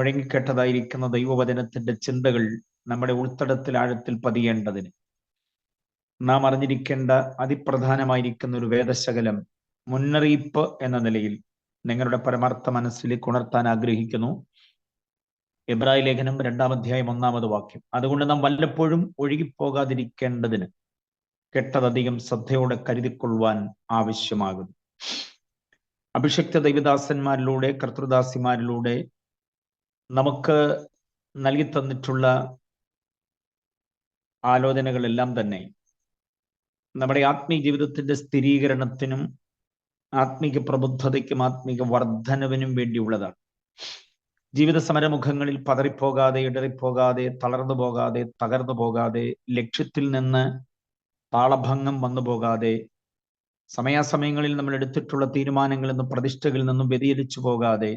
വഴങ്ങിക്കെട്ടതായിരിക്കുന്ന ദൈവവചനത്തിന്റെ ചിന്തകൾ നമ്മുടെ ഉൾത്തടത്തിൽ ആഴത്തിൽ പതിയേണ്ടതിന് നാം അറിഞ്ഞിരിക്കേണ്ട അതിപ്രധാനമായിരിക്കുന്ന ഒരു വേദശകലം മുന്നറിയിപ്പ് എന്ന നിലയിൽ നിങ്ങളുടെ പരമാർത്ഥ മനസ്സിലേക്ക് ഉണർത്താൻ ആഗ്രഹിക്കുന്നു. എബ്രായ ലേഖനം 2-ാം അധ്യായം 1-ാമത് വാക്യം. അതുകൊണ്ട് നാം വല്ലപ്പോഴും ഒഴുകിപ്പോകാതിരിക്കേണ്ടതിന് കെട്ടതധികം ശ്രദ്ധയോടെ കരുതിക്കൊള്ളുവാൻ ആവശ്യമാകുന്നു. അഭിഷിക്ത ദൈവദാസന്മാരിലൂടെ, കർത്തൃദാസിമാരിലൂടെ നമുക്ക് നൽകി തന്നിട്ടുള്ള ആലോചനകളെല്ലാം തന്നെ നമ്മുടെ ആത്മീയ ജീവിതത്തിന്റെ സ്ഥിരീകരണത്തിനും ആത്മീക പ്രബുദ്ധതയ്ക്കും ആത്മീക വർധനവിനും വേണ്ടിയുള്ളതാണ്. ജീവിത സമരമുഖങ്ങളിൽ പതറിപ്പോകാതെ, ഇടറിപ്പോകാതെ, തളർന്നു പോകാതെ, തകർന്നു പോകാതെ, ലക്ഷ്യത്തിൽ നിന്ന് താളഭംഗം വന്നു പോകാതെ, സമയാസമയങ്ങളിൽ നമ്മൾ എടുത്തിട്ടുള്ള തീരുമാനങ്ങളിൽ നിന്നും പ്രതിഷ്ഠകളിൽ നിന്നും വ്യതിചലിച്ചു പോകാതെ,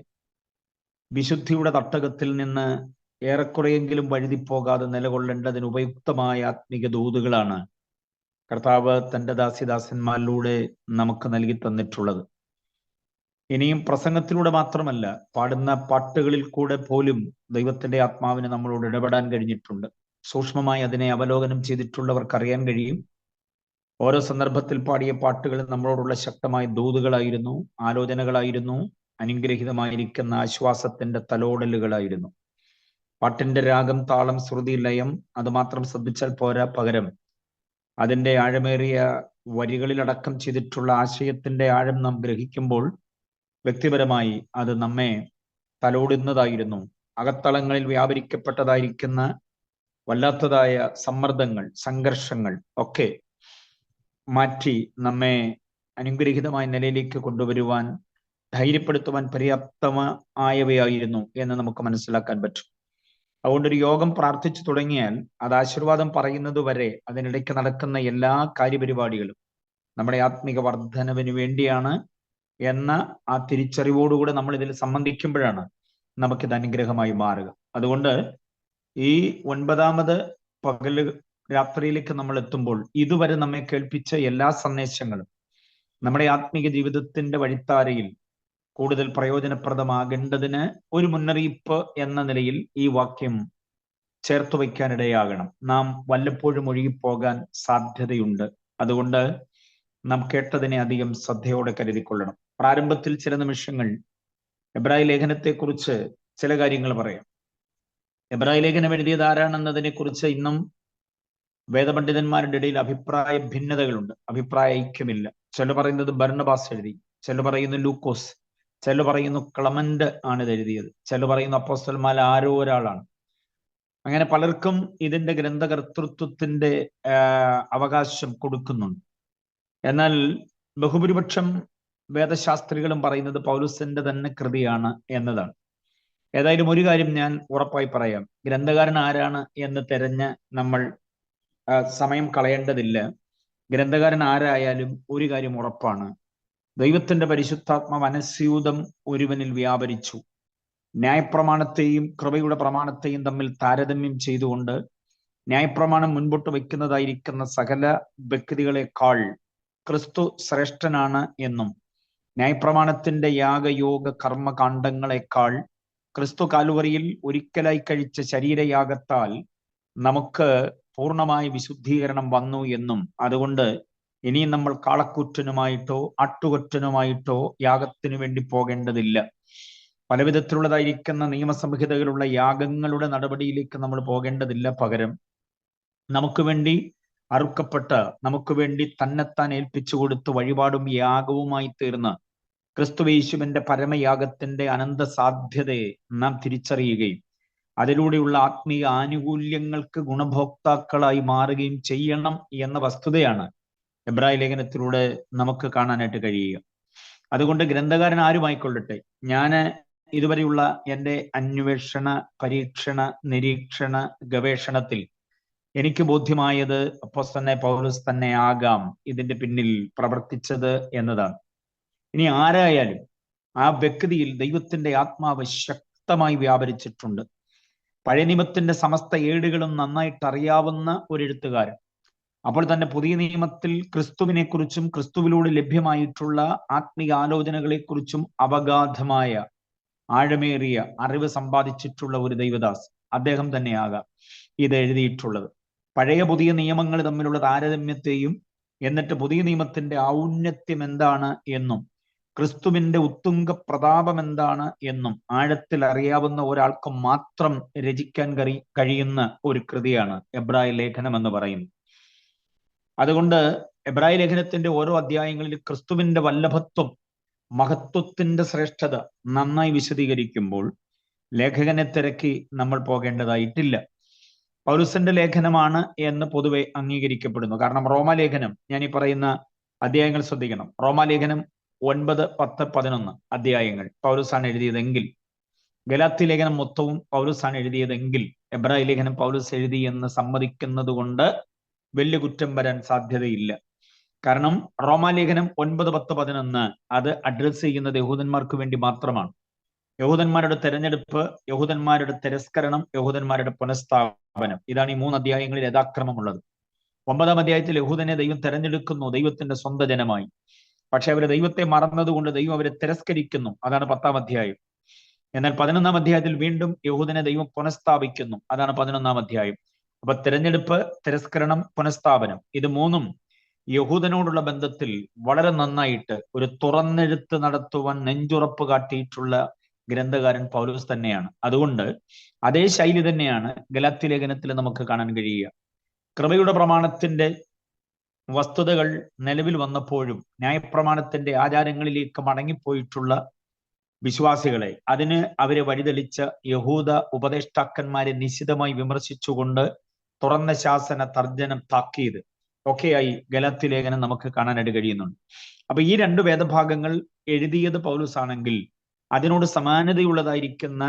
വിശുദ്ധിയുടെ തട്ടകത്തിൽ നിന്ന് ഏറെക്കുറെയെങ്കിലും വഴുതിപ്പോകാതെ നിലകൊള്ളേണ്ടതിന് ഉപയുക്തമായ ആത്മീക ദൂതുകളാണ് കർത്താവ് തൻ്റെ ദാസിദാസന്മാരിലൂടെ നമുക്ക് നൽകി തന്നിട്ടുള്ളത്. ഇനിയും പ്രസംഗത്തിലൂടെ മാത്രമല്ല, പാടുന്ന പാട്ടുകളിൽ കൂടെ പോലും ദൈവത്തിന്റെ ആത്മാവിന് നമ്മളോട് ഇടപെടാൻ കഴിഞ്ഞിട്ടുണ്ട്. സൂക്ഷ്മമായി അതിനെ അവലോകനം ചെയ്തിട്ടുള്ളവർക്ക് അറിയാൻ കഴിയും. ഓരോ സന്ദർഭത്തിൽ പാടിയ പാട്ടുകൾ നമ്മളോടുള്ള ശക്തമായ ദൂതുകളായിരുന്നു, ആലോചനകളായിരുന്നു, അനുഗ്രഹീതമായിരിക്കുന്ന ആശ്വാസത്തിന്റെ തലോടലുകളായിരുന്നു. പാട്ടിന്റെ രാഗം, താളം, ശ്രുതി, ലയം അത് മാത്രം ശ്രദ്ധിച്ചാൽ പോരാ, പകരം അതിൻ്റെ ആഴമേറിയ വരികളിലടക്കം ചെയ്തിട്ടുള്ള ആശയത്തിന്റെ ആഴം നാം ഗ്രഹിക്കുമ്പോൾ വ്യക്തിപരമായി അത് നമ്മെ തലോടുന്നതായിരുന്നു. അകത്തളങ്ങളിൽ വ്യാപരിക്കപ്പെട്ടതായിരിക്കുന്ന വല്ലാത്തതായ സമ്മർദ്ദങ്ങൾ, സംഘർഷങ്ങൾ ഒക്കെ മാറ്റി നമ്മെ അനുഗ്രഹീതമായ നിലയിലേക്ക് കൊണ്ടുവരുവാൻ, ധൈര്യപ്പെടുത്തുവാൻ പര്യാപ്തമായവയായിരുന്നു എന്ന് നമുക്ക് മനസ്സിലാക്കാൻ പറ്റും. അതുകൊണ്ടൊരു യോഗം പ്രാർത്ഥിച്ചു തുടങ്ങിയാൽ അത് ആശീർവാദം പറയുന്നത് വരെ അതിനിടയ്ക്ക് നടക്കുന്ന എല്ലാ കാര്യപരിപാടികളും നമ്മുടെ ആത്മീക വർധനവിന് വേണ്ടിയാണ് എന്ന ആ തിരിച്ചറിവോടുകൂടെ നമ്മൾ ഇതിൽ സംബന്ധിക്കുമ്പോഴാണ് നമുക്കിത് അനുഗ്രഹമായി മാറുക. അതുകൊണ്ട് ഈ 9-ാമത് പകല് രാത്രിയിലേക്ക് നമ്മൾ എത്തുമ്പോൾ ഇതുവരെ നമ്മെ കേൾപ്പിച്ച എല്ലാ സന്ദേശങ്ങളും നമ്മുടെ ആത്മീക ജീവിതത്തിന്റെ വഴിത്താരയിൽ കൂടുതൽ പ്രയോജനപ്രദമാകേണ്ടതിന് ഒരു മുന്നറിയിപ്പ് എന്ന നിലയിൽ ഈ വാക്യം ചേർത്ത് വയ്ക്കാനിടയാകണം. നാം വല്ലപ്പോഴും ഒഴുകിപ്പോകാൻ സാധ്യതയുണ്ട്. അതുകൊണ്ട് നാം കേട്ടതിനെ അധികം ശ്രദ്ധയോടെ കരുതിക്കൊള്ളണം. പ്രാരംഭത്തിൽ ചില നിമിഷങ്ങൾ എബ്രായ ലേഖനത്തെക്കുറിച്ച് ചില കാര്യങ്ങൾ പറയാം. എബ്രായ ലേഖനം എഴുതിയത് ആരാണെന്നതിനെ കുറിച്ച് ഇന്നും വേദപണ്ഡിതന്മാരുടെ ഇടയിൽ അഭിപ്രായ ഭിന്നതകളുണ്ട്, അഭിപ്രായ ഐക്യമില്ല. ചില പറയുന്നത് ബർണബാസ് എഴുതി, ചില പറയുന്നു ലൂക്കോസ്, ചില പറയുന്നു ക്ലമന്റ് ആണ് ഇത് എഴുതിയത്, ചില പറയുന്നു അപ്പോസ്തലന്മാർ ആരോ ഒരാളാണ്. അങ്ങനെ പലർക്കും ഇതിന്റെ ഗ്രന്ഥകർത്തൃത്വത്തിന്റെ അവകാശം കൊടുക്കുന്നുണ്ട്. എന്നാൽ ബഹുഭൂരിപക്ഷം വേദശാസ്ത്രികളും പറയുന്നത് പൗലോസിന്റെ തന്നെ കൃതിയാണ് എന്നതാണ്. ഏതായാലും ഒരു കാര്യം ഞാൻ ഉറപ്പായി പറയാം, ഗ്രന്ഥകാരൻ ആരാണ് എന്ന് തെരഞ്ഞ് നമ്മൾ സമയം കളയേണ്ടതില്ല. ഗ്രന്ഥകാരൻ ആരായാലും ഒരു കാര്യം ഉറപ്പാണ്, ദൈവത്തിന്റെ പരിശുദ്ധാത്മ മനസ്യൂതം ഒരുവനിൽ വ്യാപരിച്ചു. ന്യായപ്രമാണത്തെയും കൃപയുടെ പ്രമാണത്തെയും തമ്മിൽ താരതമ്യം ചെയ്തുകൊണ്ട് ന്യായപ്രമാണം മുൻപോട്ട് വയ്ക്കുന്നതായിരിക്കുന്ന സകല വ്യക്തികളെക്കാൾ ക്രിസ്തു ശ്രേഷ്ഠനാണ് എന്നും, ന്യായപ്രമാണത്തിന്റെ യാഗയോഗ കർമ്മകാണ്ഡങ്ങളെക്കാൾ ക്രിസ്തു കാലുവറിയിൽ ഒരിക്കലായി കഴിച്ച ശരീരയാഗത്താൽ നമുക്ക് പൂർണ്ണമായ വിശുദ്ധീകരണം വന്നു എന്നും, അതുകൊണ്ട് ഇനിയും നമ്മൾ കാളക്കൂറ്റനുമായിട്ടോ ആട്ടുകൊറ്റനുമായിട്ടോ യാഗത്തിനു വേണ്ടി പോകേണ്ടതില്ല. പലവിധത്തിലുള്ളതായിരിക്കുന്ന നിയമസംഹിതകളുള്ള യാഗങ്ങളുടെ നടപടിയിലേക്ക് നമ്മൾ പോകേണ്ടതില്ല. പകരം നമുക്ക് വേണ്ടി അറുക്കപ്പെട്ട, നമുക്ക് വേണ്ടി തന്നെത്താൻ ഏൽപ്പിച്ചു കൊടുത്ത് വഴിപാടും യാഗവുമായി തീർന്ന ക്രിസ്തുയേശുവിന്റെ പരമയാഗത്തിന്റെ അനന്ത സാധ്യതയെ നാം തിരിച്ചറിയുകയും അതിലൂടെയുള്ള ആത്മീയ ആനുകൂല്യങ്ങൾക്ക് ഗുണഭോക്താക്കളായി മാറുകയും ചെയ്യണം എന്ന വസ്തുതയാണ് എബ്രായ ലേഖനത്തിലൂടെ നമുക്ക് കാണാനായിട്ട് കഴിയുക. അതുകൊണ്ട് ഗ്രന്ഥകാരൻ ആരുമായിക്കൊള്ളട്ടെ, ഞാൻ ഇതുവരെയുള്ള എൻ്റെ അന്വേഷണ, പരീക്ഷണ, നിരീക്ഷണ, ഗവേഷണത്തിൽ എനിക്ക് ബോധ്യമായത് അപ്പോസ്തലനായ പൗലോസ് തന്നെ ആകാം ഇതിന്റെ പിന്നിൽ പ്രവർത്തിച്ചത് എന്നതാണ്. ഇനി ആരായാലും ആ വ്യക്തിയിൽ ദൈവത്തിന്റെ ആത്മാവ് ശക്തമായി വ്യാപരിച്ചിട്ടുണ്ട്. പഴയ നിയമത്തിന്റെ സമസ്ത ഏടുകളും നന്നായിട്ട് അറിയാവുന്ന ഒരു എഴുത്തുകാരൻ. അപ്പോൾ തന്നെ പുതിയ നിയമത്തിൽ ക്രിസ്തുവിനെ കുറിച്ചും ക്രിസ്തുവിലൂടെ ലഭ്യമായിട്ടുള്ള ആത്മീയ ആലോചനകളെ കുറിച്ചും അവഗാധമായ ആഴമേറിയ അറിവ് സമ്പാദിച്ചിട്ടുള്ള ഒരു ദൈവദാസ്, അദ്ദേഹം തന്നെയാകാം ഇത് എഴുതിയിട്ടുള്ളത്. പഴയ പുതിയ നിയമങ്ങൾ തമ്മിലുള്ള താരതമ്യത്തെയും എന്നിട്ട് പുതിയ നിയമത്തിന്റെ ഔന്നത്യം എന്താണ് എന്നും ക്രിസ്തുവിന്റെ ഉത്തുംഗ പ്രതാപം എന്താണ് എന്നും ആഴത്തിൽ അറിയാവുന്ന ഒരാൾക്ക് മാത്രം രചിക്കാൻ കഴിയുന്ന ഒരു കൃതിയാണ് എബ്രായ ലേഖനം എന്ന് പറയുന്നത്. അതുകൊണ്ട് എബ്രായ ലേഖനത്തിന്റെ ഓരോ അധ്യായങ്ങളിൽ ക്രിസ്തുവിന്റെ വല്ലഭത്വം, മഹത്വത്തിന്റെ ശ്രേഷ്ഠത നന്നായി വിശദീകരിക്കുമ്പോൾ ലേഖകനെ തിരക്കി നമ്മൾ പോകേണ്ടതായിട്ടില്ല. പൗലുസിന്റെ ലേഖനമാണ് എന്ന് പൊതുവെ അംഗീകരിക്കപ്പെടുന്നു. കാരണം റോമാലേഖനം, ഞാൻ ഈ പറയുന്ന അധ്യായങ്ങൾ ശ്രദ്ധിക്കണം, റോമാലേഖനം 9, 10, 11 അധ്യായങ്ങൾ പൗലുസാണ് എഴുതിയതെങ്കിൽ, ഗലാത്യ ലേഖനം മൊത്തവും പൗലുസാണ് എഴുതിയതെങ്കിൽ, എബ്രായ ലേഖനം പൗലുസ് എഴുതി എന്ന് സമ്മതിക്കുന്നത് കൊണ്ട് വലിയ കുറ്റം വരാൻ സാധ്യതയില്ല. കാരണം റോമാലേഖനം 9, 10, 11 അത് അഡ്രസ് ചെയ്യുന്നത് യഹൂദന്മാർക്ക് വേണ്ടി മാത്രമാണ്. യഹൂദന്മാരുടെ തെരഞ്ഞെടുപ്പ്, യഹൂദന്മാരുടെ തിരസ്കരണം, യഹൂദന്മാരുടെ പുനഃസ്ഥാപനം, ഇതാണ് ഈ 3 അധ്യായങ്ങളിൽ യഥാക്രമമുള്ളത്. 9-ാം അധ്യായത്തിൽ യഹൂദനെ ദൈവം തെരഞ്ഞെടുക്കുന്നു ദൈവത്തിന്റെ സ്വന്തം ജനമായി. പക്ഷെ അവര് ദൈവത്തെ മറന്നതുകൊണ്ട് ദൈവം അവരെ തിരസ്കരിക്കുന്നു, അതാണ് 10-ാം അധ്യായം. എന്നാൽ 11-ാം അധ്യായത്തിൽ വീണ്ടും യഹൂദനെ ദൈവം പുനഃസ്ഥാപിക്കുന്നു, അതാണ് 11-ാം അധ്യായം. അപ്പൊ തിരഞ്ഞെടുപ്പ്, തിരസ്കരണം, പുനഃസ്ഥാപനം, ഇത് 3ഉം യഹൂദനോടുള്ള ബന്ധത്തിൽ വളരെ നന്നായിട്ട് ഒരു തുറന്നെഴുത്ത് നടത്തുവാൻ നെഞ്ചുറപ്പ് കാട്ടിയിട്ടുള്ള ഗ്രന്ഥകാരൻ പൗലോസ് തന്നെയാണ്. അതുകൊണ്ട് അതേ ശൈലി തന്നെയാണ് ഗലാത്യ ലേഖനത്തിൽ നമുക്ക് കാണാൻ കഴിയുക. കൃപയുടെ പ്രമാണത്തിന്റെ വസ്തുതകൾ നിലവിൽ വന്നപ്പോഴും ന്യായപ്രമാണത്തിന്റെ ആചാരങ്ങളിലേക്ക് മടങ്ങിപ്പോയിട്ടുള്ള വിശ്വാസികളെ, അതിന് അവരെ വഴിതെളിച്ച യഹൂദ ഉപദേഷ്ടാക്കന്മാരെ നിശിതമായി വിമർശിച്ചുകൊണ്ട് തുറന്ന ശാസന, തർജ്ജനം, താക്കീത് ഒക്കെയായി ഗലാത്യ ലേഖനം നമുക്ക് കാണാനായിട്ട് കഴിയുന്നുണ്ട്. അപ്പൊ ഈ 2 വേദഭാഗങ്ങൾ എഴുതിയത് പൗലോസ് ആണെങ്കിൽ അതിനോട് സമാനതയുള്ളതായിരിക്കുന്ന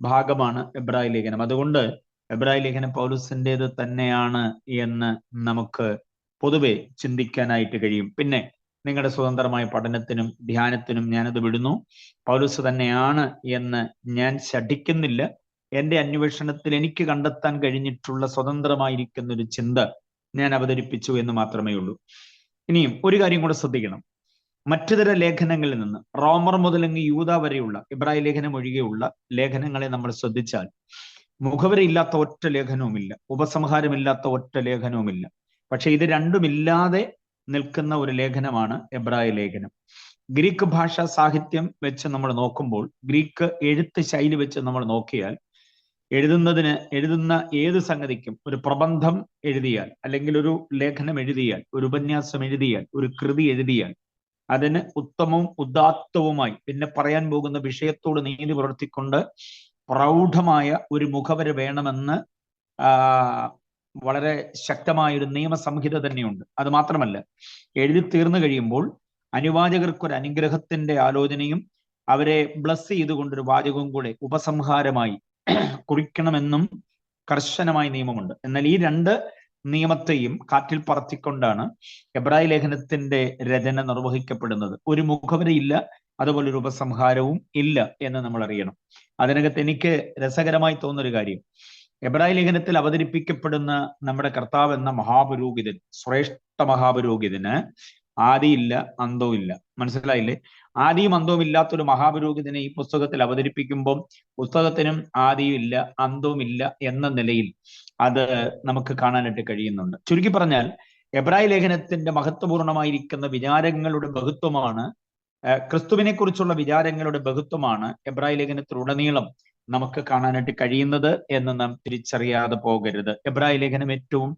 ഭാഗമാണ് എബ്രായ ലേഖനം. അതുകൊണ്ട് എബ്രായ ലേഖനം പൗലോസിൻ്റെത് തന്നെയാണ് എന്ന് നമുക്ക് പൊതുവെ ചിന്തിക്കാനായിട്ട് കഴിയും. പിന്നെ നിങ്ങളുടെ സ്വതന്ത്രമായ പഠനത്തിനും ധ്യാനത്തിനും ഞാനത് വിടുന്നു. പൗലോസ് തന്നെയാണ് എന്ന് ഞാൻ ശഠിക്കുന്നില്ല. എൻ്റെ അന്വേഷണത്തിൽ എനിക്ക് കണ്ടെത്താൻ കഴിഞ്ഞിട്ടുള്ള സ്വതന്ത്രമായിരിക്കുന്ന ഒരു ചിന്ത ഞാൻ അവതരിപ്പിച്ചു എന്ന് മാത്രമേ ഉള്ളൂ. ഇനിയും ഒരു കാര്യം കൂടെ ശ്രദ്ധിക്കണം. മറ്റുതര ലേഖനങ്ങളിൽ നിന്ന്, റോമർ മുതലങ്ങ് യൂദ വരെയുള്ള എബ്രായ ലേഖനം ഒഴികെയുള്ള ലേഖനങ്ങളെ നമ്മൾ ശ്രദ്ധിച്ചാൽ മുഖവരയില്ലാത്ത ഒറ്റ ലേഖനവുമില്ല, ഉപസംഹാരമില്ലാത്ത ഒറ്റ ലേഖനവുമില്ല. പക്ഷെ ഇത് രണ്ടുമില്ലാതെ നിൽക്കുന്ന ഒരു ലേഖനമാണ് എബ്രായ ലേഖനം. ഗ്രീക്ക് ഭാഷാ സാഹിത്യം വെച്ച് നമ്മൾ നോക്കുമ്പോൾ, ഗ്രീക്ക് എഴുത്ത് ശൈലി വെച്ച് നമ്മൾ നോക്കിയാൽ, എഴുതുന്ന ഏത് സംഗതിക്കും, ഒരു പ്രബന്ധം എഴുതിയാൽ, അല്ലെങ്കിൽ ഒരു ലേഖനം എഴുതിയാൽ, ഒരു ഉപന്യാസം എഴുതിയാൽ, ഒരു കൃതി എഴുതിയാൽ, അതിന് ഉത്തമവും ഉദാത്തവുമായി പിന്നെ പറയാൻ പോകുന്ന വിഷയത്തോട് നീതി പുലർത്തിക്കൊണ്ട് പ്രൗഢമായ ഒരു മുഖവര വേണമെന്ന് വളരെ ശക്തമായൊരു നിയമസംഹിത തന്നെയുണ്ട്. അത് മാത്രമല്ല, എഴുതി തീർന്നു കഴിയുമ്പോൾ അനുവാചകർക്ക് ഒരു അനുഗ്രഹത്തിന്റെ ആലോചനയും അവരെ ബ്ലസ് ചെയ്തുകൊണ്ടൊരു വാചകവും കൂടെ ഉപസംഹാരമായി കുറിക്കണമെന്നും കർശനമായ നിയമമുണ്ട്. എന്നാൽ ഈ 2 നിയമത്തെയും കാറ്റിൽ പറത്തിക്കൊണ്ടാണ് എബ്രായ ലേഖനത്തിന്റെ രചന നിർവഹിക്കപ്പെടുന്നത്. ഒരു മുഖവരയില്ല, അതുപോലെ ഒരു ഉപസംഹാരവും ഇല്ല എന്ന് നമ്മൾ അറിയണം. അതിനകത്ത് എനിക്ക് രസകരമായി തോന്നുന്നൊരു കാര്യം, എബ്രായ ലേഖനത്തിൽ അവതരിപ്പിക്കപ്പെടുന്ന നമ്മുടെ കർത്താവ് എന്ന മഹാപുരോഹിതൻ, ശ്രേഷ്ഠ മഹാപുരോഹിതന് ആദിയില്ല, അന്തവും ഇല്ല. മനസ്സിലായില്ലേ? ആദിയും അന്തവും ഇല്ലാത്തൊരു മഹാപുരോഹിതനെ ഈ പുസ്തകത്തിൽ അവതരിപ്പിക്കുമ്പോൾ പുസ്തകത്തിനും ആദിയും ഇല്ല, അന്തവും ഇല്ല എന്ന നിലയിൽ അത് നമുക്ക് കാണാനായിട്ട് കഴിയുന്നുണ്ട്. ചുരുക്കി പറഞ്ഞാൽ എബ്രായ ലേഖനത്തിന്റെ മഹത്വപൂർണമായിരിക്കുന്ന വിചാരങ്ങളുടെ ബഹുത്വമാണ്, ക്രിസ്തുവിനെ കുറിച്ചുള്ള വിചാരങ്ങളുടെ ബഹുത്വമാണ് എബ്രായ ലേഖനത്തിലുടനീളം നമുക്ക് കാണാനായിട്ട് കഴിയുന്നത് എന്ന് നാം തിരിച്ചറിയാതെ പോകരുത്. എബ്രായ ലേഖനം ഏറ്റവും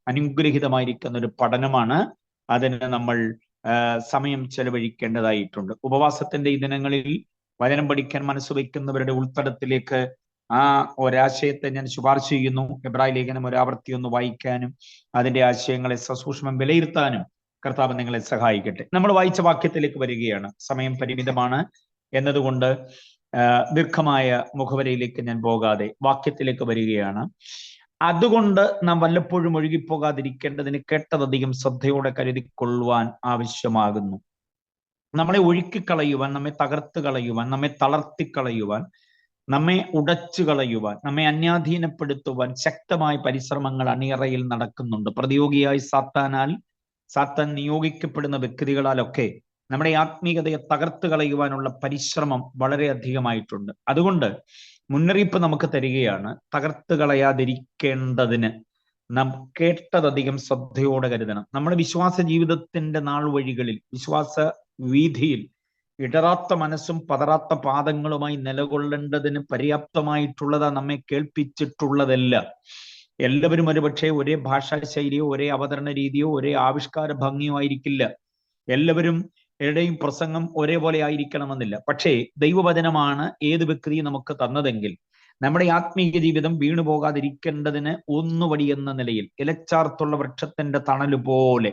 അനുഗ്രഹീതമായിരിക്കുന്ന ഒരു പഠനമാണ്. അതിന് നമ്മൾ സമയം ചെലവഴിക്കേണ്ടതായിട്ടുണ്ട്. ഉപവാസത്തിന്റെ ഈ ദിനങ്ങളിൽ വചനം പഠിക്കാൻ മനസ്സ് വയ്ക്കുന്നവരുടെ ഉൾത്തടത്തിലേക്ക് ആ ഒരാശയത്തെ ഞാൻ ശുപാർശ ചെയ്യുന്നു. എബ്രായ ലേഖനം ഒരാവർത്തി ഒന്ന് വായിക്കാനും അതിന്റെ ആശയങ്ങളെ സസൂക്ഷ്മം വിലയിരുത്താനും കർത്താവ് നിങ്ങളെ സഹായിക്കട്ടെ. നമ്മൾ വായിച്ച വാക്യത്തിലേക്ക് വരികയാണ്. സമയം പരിമിതമാണ് എന്നതുകൊണ്ട് ദീർഘമായ മുഖവരയിലേക്ക് ഞാൻ പോകാതെ വാക്യത്തിലേക്ക് വരികയാണ്. അതുകൊണ്ട് നാം വല്ലപ്പോഴും ഒഴുകിപ്പോകാതിരിക്കേണ്ടതിന് കേട്ടതധികം ശ്രദ്ധയോടെ കരുതിക്കൊള്ളുവാൻ ആവശ്യമാകുന്നു. നമ്മളെ ഒഴുക്കിക്കളയുവാൻ, നമ്മെ തകർത്ത് കളയുവാൻ, നമ്മെ തളർത്തിക്കളയുവാൻ, നമ്മെ ഉടച്ചു കളയുവാൻ, നമ്മെ അന്യാധീനപ്പെടുത്തുവാൻ ശക്തമായ പരിശ്രമങ്ങൾ അണിയറയിൽ നടക്കുന്നുണ്ട്. പ്രതിയോഗിയായി സാത്താൻ നിയോഗിക്കപ്പെടുന്ന വ്യക്തികളാലൊക്കെ നമ്മുടെ ആത്മീയതയെ തകർത്ത് കളയുവാനുള്ള പരിശ്രമം വളരെ അധികമായിട്ടുണ്ട്. അതുകൊണ്ട് മുന്നറിയിപ്പ് നമുക്ക് തരികയാണ്, തകർത്ത് കളയാതിരിക്കേണ്ടതിന് നാം കേട്ടതധികം ശ്രദ്ധയോടെ കരുതണം. നമ്മുടെ വിശ്വാസ ജീവിതത്തിന്റെ നാൾ വഴികളിൽ, വിശ്വാസ വീഥിയിൽ ഇടറാത്ത മനസ്സും പതറാത്ത പാദങ്ങളുമായി നിലകൊള്ളേണ്ടതിന് പര്യാപ്തമായിട്ടുള്ളതാ നമ്മെ കേൾപ്പിച്ചിട്ടുള്ളതെല്ലാം. എല്ലാവരും ഒരുപക്ഷെ ഒരേ ഭാഷാ ശൈലിയോ ഒരേ അവതരണ രീതിയോ ഒരേ ആവിഷ്കാര ഭംഗിയോ ആയിരിക്കില്ല. എല്ലാവരും എവിടെയും പ്രസംഗം ഒരേപോലെ ആയിരിക്കണമെന്നില്ല. പക്ഷേ ദൈവവചനമാണ് ഏത് വ്യക്തിയും നമുക്ക് തന്നതെങ്കിൽ നമ്മുടെ ആത്മീയ ജീവിതം വീണു പോകാതിരിക്കേണ്ടതിന് ഒന്നുവടി എന്ന നിലയിൽ ഇലച്ചാർത്തുള്ള വൃക്ഷത്തിന്റെ തണല് പോലെ,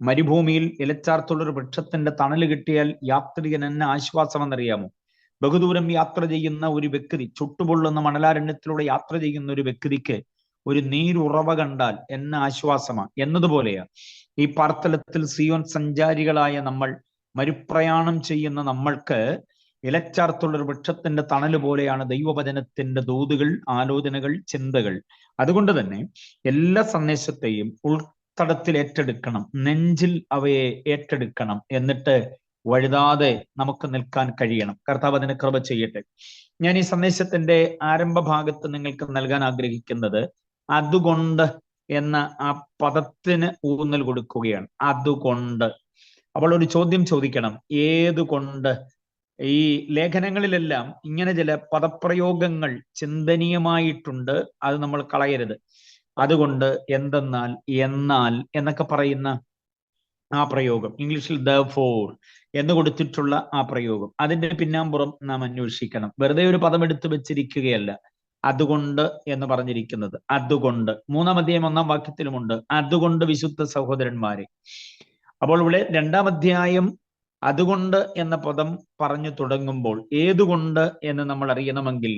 മരുഭൂമിയിൽ ഇലച്ചാർത്തുള്ള ഒരു വൃക്ഷത്തിന്റെ തണല് കിട്ടിയാൽ യാത്രികൻ എന്നെ ആശ്വാസമെന്നറിയാമോ? ബഹുദൂരം യാത്ര ചെയ്യുന്ന ഒരു വ്യക്തി, ചുട്ടുപൊള്ളുന്ന മണലാരണ്യത്തിലൂടെ യാത്ര ചെയ്യുന്ന ഒരു വ്യക്തിക്ക് ഒരു നീരുറവ കണ്ടാൽ എന്ന ആശ്വാസമാണ് എന്നതുപോലെയാ ഈ പാർത്തലത്തിൽ സിയോൻ സഞ്ചാരികളായ നമ്മൾ, മരുപ്രയാണം ചെയ്യുന്ന നമ്മൾക്ക് ഇലച്ചാർത്തുള്ള ഒരു വൃക്ഷത്തിന്റെ തണല് പോലെയാണ് ദൈവവചനത്തിന്റെ ദൂതുകൾ, ആലോചനകൾ, ചിന്തകൾ. അതുകൊണ്ട് തന്നെ എല്ലാ സന്ദേശത്തെയും ഉൾത്തടത്തിൽ ഏറ്റെടുക്കണം, നെഞ്ചിൽ അവയെ ഏറ്റെടുക്കണം. എന്നിട്ട് വഴുതാതെ നമുക്ക് നിൽക്കാൻ കഴിയണം. കർത്താവ് അതിന് കൃപ ചെയ്യട്ടെ. ഞാൻ ഈ സന്ദേശത്തിന്റെ ആരംഭ ഭാഗത്ത് നിങ്ങൾക്ക് നൽകാൻ ആഗ്രഹിക്കുന്നത് അതുകൊണ്ട് എന്ന ആ പദത്തിന് ഊന്നൽ കൊടുക്കുകയാണ്. അതുകൊണ്ട്. അപ്പോൾ ഒരു ചോദ്യം ചോദിക്കണം, ഏതുകൊണ്ട്? ഈ ലേഖനങ്ങളിലെല്ലാം ഇങ്ങനെ ചില പദപ്രയോഗങ്ങൾ ചിന്തനീയമായിട്ടുണ്ട്, അത് നമ്മൾ കളയരുത്. അതുകൊണ്ട്, എന്തെന്നാൽ, എന്നാൽ എന്നൊക്കെ പറയുന്ന ആ പ്രയോഗം, ഇംഗ്ലീഷിൽ therefore എന്ന് കൊടുത്തിട്ടുള്ള ആ പ്രയോഗം, അതിന്റെ പിന്നാമ്പുറം നാം അന്വേഷിക്കണം. വെറുതെ ഒരു പദം എടുത്തു വെച്ചിരിക്കുകയല്ല. അതുകൊണ്ട് എന്ന് പറഞ്ഞിരിക്കുന്നത്. അതുകൊണ്ട് 3-ാം അധ്യായം 1-ാം വാക്യത്തിലുമുണ്ട്, അതുകൊണ്ട് വിശുദ്ധ സഹോദരന്മാരെ. അപ്പോൾ ഇവിടെ 2-ാം അധ്യായം അതുകൊണ്ട് എന്ന പദം പറഞ്ഞു തുടങ്ങുമ്പോൾ ഏതുകൊണ്ട് എന്ന് നമ്മൾ അറിയണമെങ്കിൽ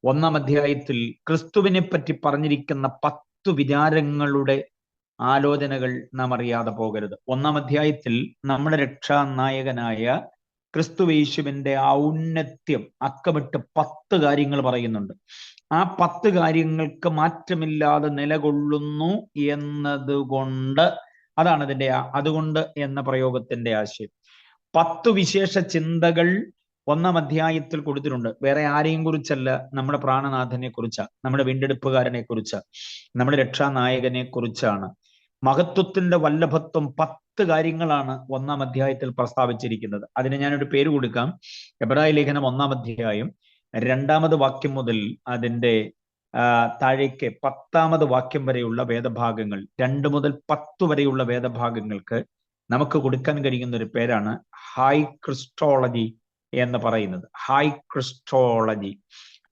1-ാം അധ്യായത്തിൽ ക്രിസ്തുവിനെ പറ്റി പറഞ്ഞിരിക്കുന്ന 10 വിചാരങ്ങളുടെ ആലോചനകൾ നാം അറിയാതെ പോകരുത്. 1-ാം അധ്യായത്തിൽ നമ്മുടെ രക്ഷാനായകനായ ക്രിസ്തുയേശുവിന്റെ ഔന്നത്യം അക്കമിട്ട് 10 കാര്യങ്ങൾ പറയുന്നുണ്ട്. ആ 10 കാര്യങ്ങൾക്ക് മാറ്റമില്ലാതെ നിലകൊള്ളുന്നു എന്നതുകൊണ്ട്, അതാണ് അതിന്റെ അതുകൊണ്ട് എന്ന പ്രയോഗത്തിന്റെ ആശയം. 10 വിശേഷ ചിന്തകൾ 1-ാം അധ്യായത്തിൽ കൊടുത്തിട്ടുണ്ട്. വേറെ ആരെയും കുറിച്ചല്ല, നമ്മുടെ പ്രാണനാഥനെ കുറിച്ചാണ്, നമ്മുടെ വീണ്ടെടുപ്പുകാരനെ കുറിച്ചാണ്, നമ്മുടെ രക്ഷാനായകനെ കുറിച്ചാണ്. മഹത്വത്തിന്റെ വല്ലഭത്വം 10 കാര്യങ്ങളാണ് 1-ാം അധ്യായത്തിൽ പ്രസ്താവിച്ചിരിക്കുന്നത്. അതിന് ഞാനൊരു പേര് കൊടുക്കാം. എബ്രായ ലേഖനം 1-ാം അധ്യായം 2-ാമത് വാക്യം മുതൽ അതിന്റെ താഴേക്ക് 10-ാമത് വാക്യം വരെയുള്ള വേദഭാഗങ്ങൾ, 2 മുതൽ 10 വരെയുള്ള വേദഭാഗങ്ങൾക്ക് നമുക്ക് കൊടുക്കാൻ കഴിയുന്ന ഒരു പേരാണ് ഹൈ ക്രിസ്റ്റോളജി എന്ന് പറയുന്നത്. High Christology.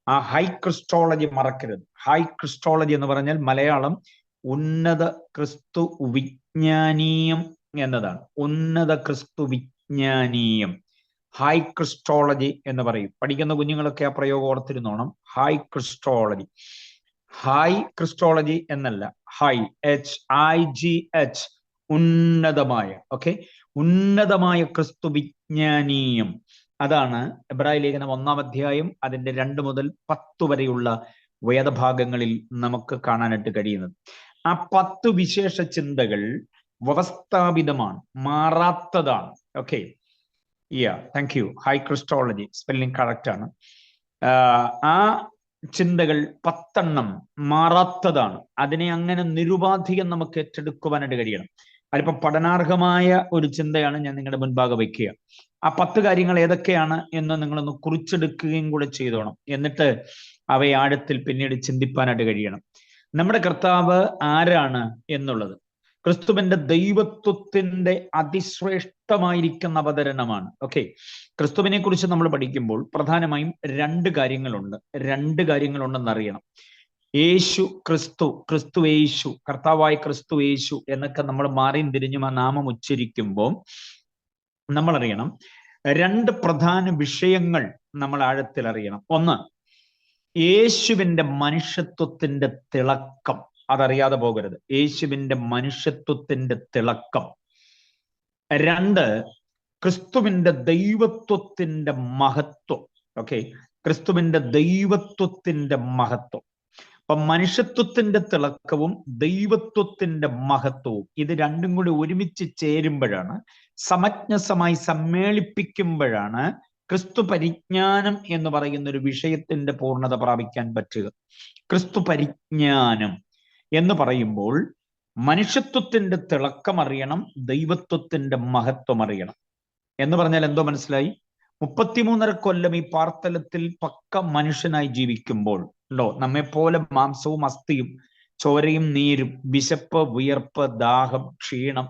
ആ ഹൈ ക്രിസ്റ്റോളജി മറക്കരുത്. ഹൈ ക്രിസ്റ്റോളജി എന്ന് പറഞ്ഞാൽ മലയാളം ഉന്നത ക്രിസ്തു വിജ്ഞാനീയം എന്നതാണ്. ഉന്നത ക്രിസ്തു വിജ്ഞാനീയം, ഹൈ ക്രിസ്റ്റോളജി എന്ന് പറയും. പഠിക്കുന്ന കുഞ്ഞുങ്ങളൊക്കെ ആ പ്രയോഗം ഓർത്തിരുന്നോണം. High Christology. ഹൈ ക്രിസ്റ്റോളജി എന്നല്ല, ഹൈ, HIGH, ഉന്നതമായ. ഓക്കെ, ഉന്നതമായ ക്രിസ്തു വിജ്ഞാനീയം. അതാണ് എബ്രായ ലേഖനം 1-ാം അധ്യായം അതിന്റെ 2 മുതൽ 10 വരെയുള്ള വേദഭാഗങ്ങളിൽ നമുക്ക് കാണാനായിട്ട് കഴിയുന്നത്. ആ 10 വിശേഷ ചിന്തകൾ വ്യവസ്ഥാപിതമാണ്, മാറാത്തതാണ്. Okay, thank you. High Christology, spelling correct ആണ്. ആ ചിന്തകൾ 10 മാറാത്തതാണ്. അതിനെ അങ്ങനെ നിരുപാധികം നമുക്ക് ഏറ്റെടുക്കുവാനായിട്ട് കഴിയണം. അതിപ്പോ പഠനാർഹമായ ഒരു ചിന്തയാണ് ഞാൻ നിങ്ങളുടെ മുൻപാകെ വയ്ക്കുക. ആ 10 കാര്യങ്ങൾ ഏതൊക്കെയാണ് എന്ന് നിങ്ങളൊന്ന് കുറിച്ചെടുക്കുകയും കൂടെ ചെയ്തോണം. എന്നിട്ട് അവയെ ആഴത്തിൽ പിന്നീട് ചിന്തിപ്പാനായിട്ട് കഴിയണം. നമ്മുടെ കർത്താവ് ആരാണ് എന്നുള്ളത് ക്രിസ്തുവിന്റെ ദൈവത്വത്തിന്റെ അതിശ്രേഷ്ഠമായിരിക്കുന്ന അവതരണമാണ്. ഓക്കെ, ക്രിസ്തുവിനെ കുറിച്ച് നമ്മൾ പഠിക്കുമ്പോൾ പ്രധാനമായും 2 കാര്യങ്ങളുണ്ടെന്ന് അറിയണം. യേശു ക്രിസ്തു, ക്രിസ്തു യേശു, കർത്താവായ ക്രിസ്തു യേശു എന്നൊക്കെ നമ്മൾ മാറിയും തിരിഞ്ഞും ആ നാമം ഉച്ചരിക്കുമ്പോൾ നമ്മൾ അറിയണം 2 പ്രധാന വിഷയങ്ങൾ നമ്മൾ ആഴത്തിൽ അറിയണം. ഒന്ന്, യേശുവിന്റെ മനുഷ്യത്വത്തിന്റെ തിളക്കം. അതറിയാതെ പോകരുത്, യേശുവിന്റെ മനുഷ്യത്വത്തിന്റെ തിളക്കം. 2, ക്രിസ്തുവിന്റെ ദൈവത്വത്തിന്റെ മഹത്വം. ഓക്കെ, ക്രിസ്തുവിന്റെ ദൈവത്വത്തിന്റെ മഹത്വം. അപ്പൊ മനുഷ്യത്വത്തിന്റെ തിളക്കവും ദൈവത്വത്തിന്റെ മഹത്വവും ഇത് രണ്ടും കൂടി ഒരുമിച്ച് ചേരുമ്പോഴാണ്, സമഞ്ജസമായി സമ്മേളിപ്പിക്കുമ്പോഴാണ് ക്രിസ്തു പരിജ്ഞാനം എന്ന് പറയുന്ന ഒരു വിഷയത്തിന്റെ പൂർണ്ണത പ്രാപിക്കാൻ പറ്റുക. ക്രിസ്തു പരിജ്ഞാനം എന്ന് പറയുമ്പോൾ മനുഷ്യത്വത്തിന്റെ തിളക്കം അറിയണം, ദൈവത്വത്തിന്റെ മഹത്വം അറിയണം. എന്ന് പറഞ്ഞാൽ എന്തോ മനസ്സിലായി? 33.5 കൊല്ലം ഈ പാർത്തലത്തിൽ പക്ക മനുഷ്യനായി ജീവിക്കുമ്പോൾ ഉണ്ടോ, നമ്മെപ്പോലെ മാംസവും അസ്ഥിയും ചോരയും നീരും, വിശപ്പ്, വിയർപ്പ്, ദാഹം, ക്ഷീണം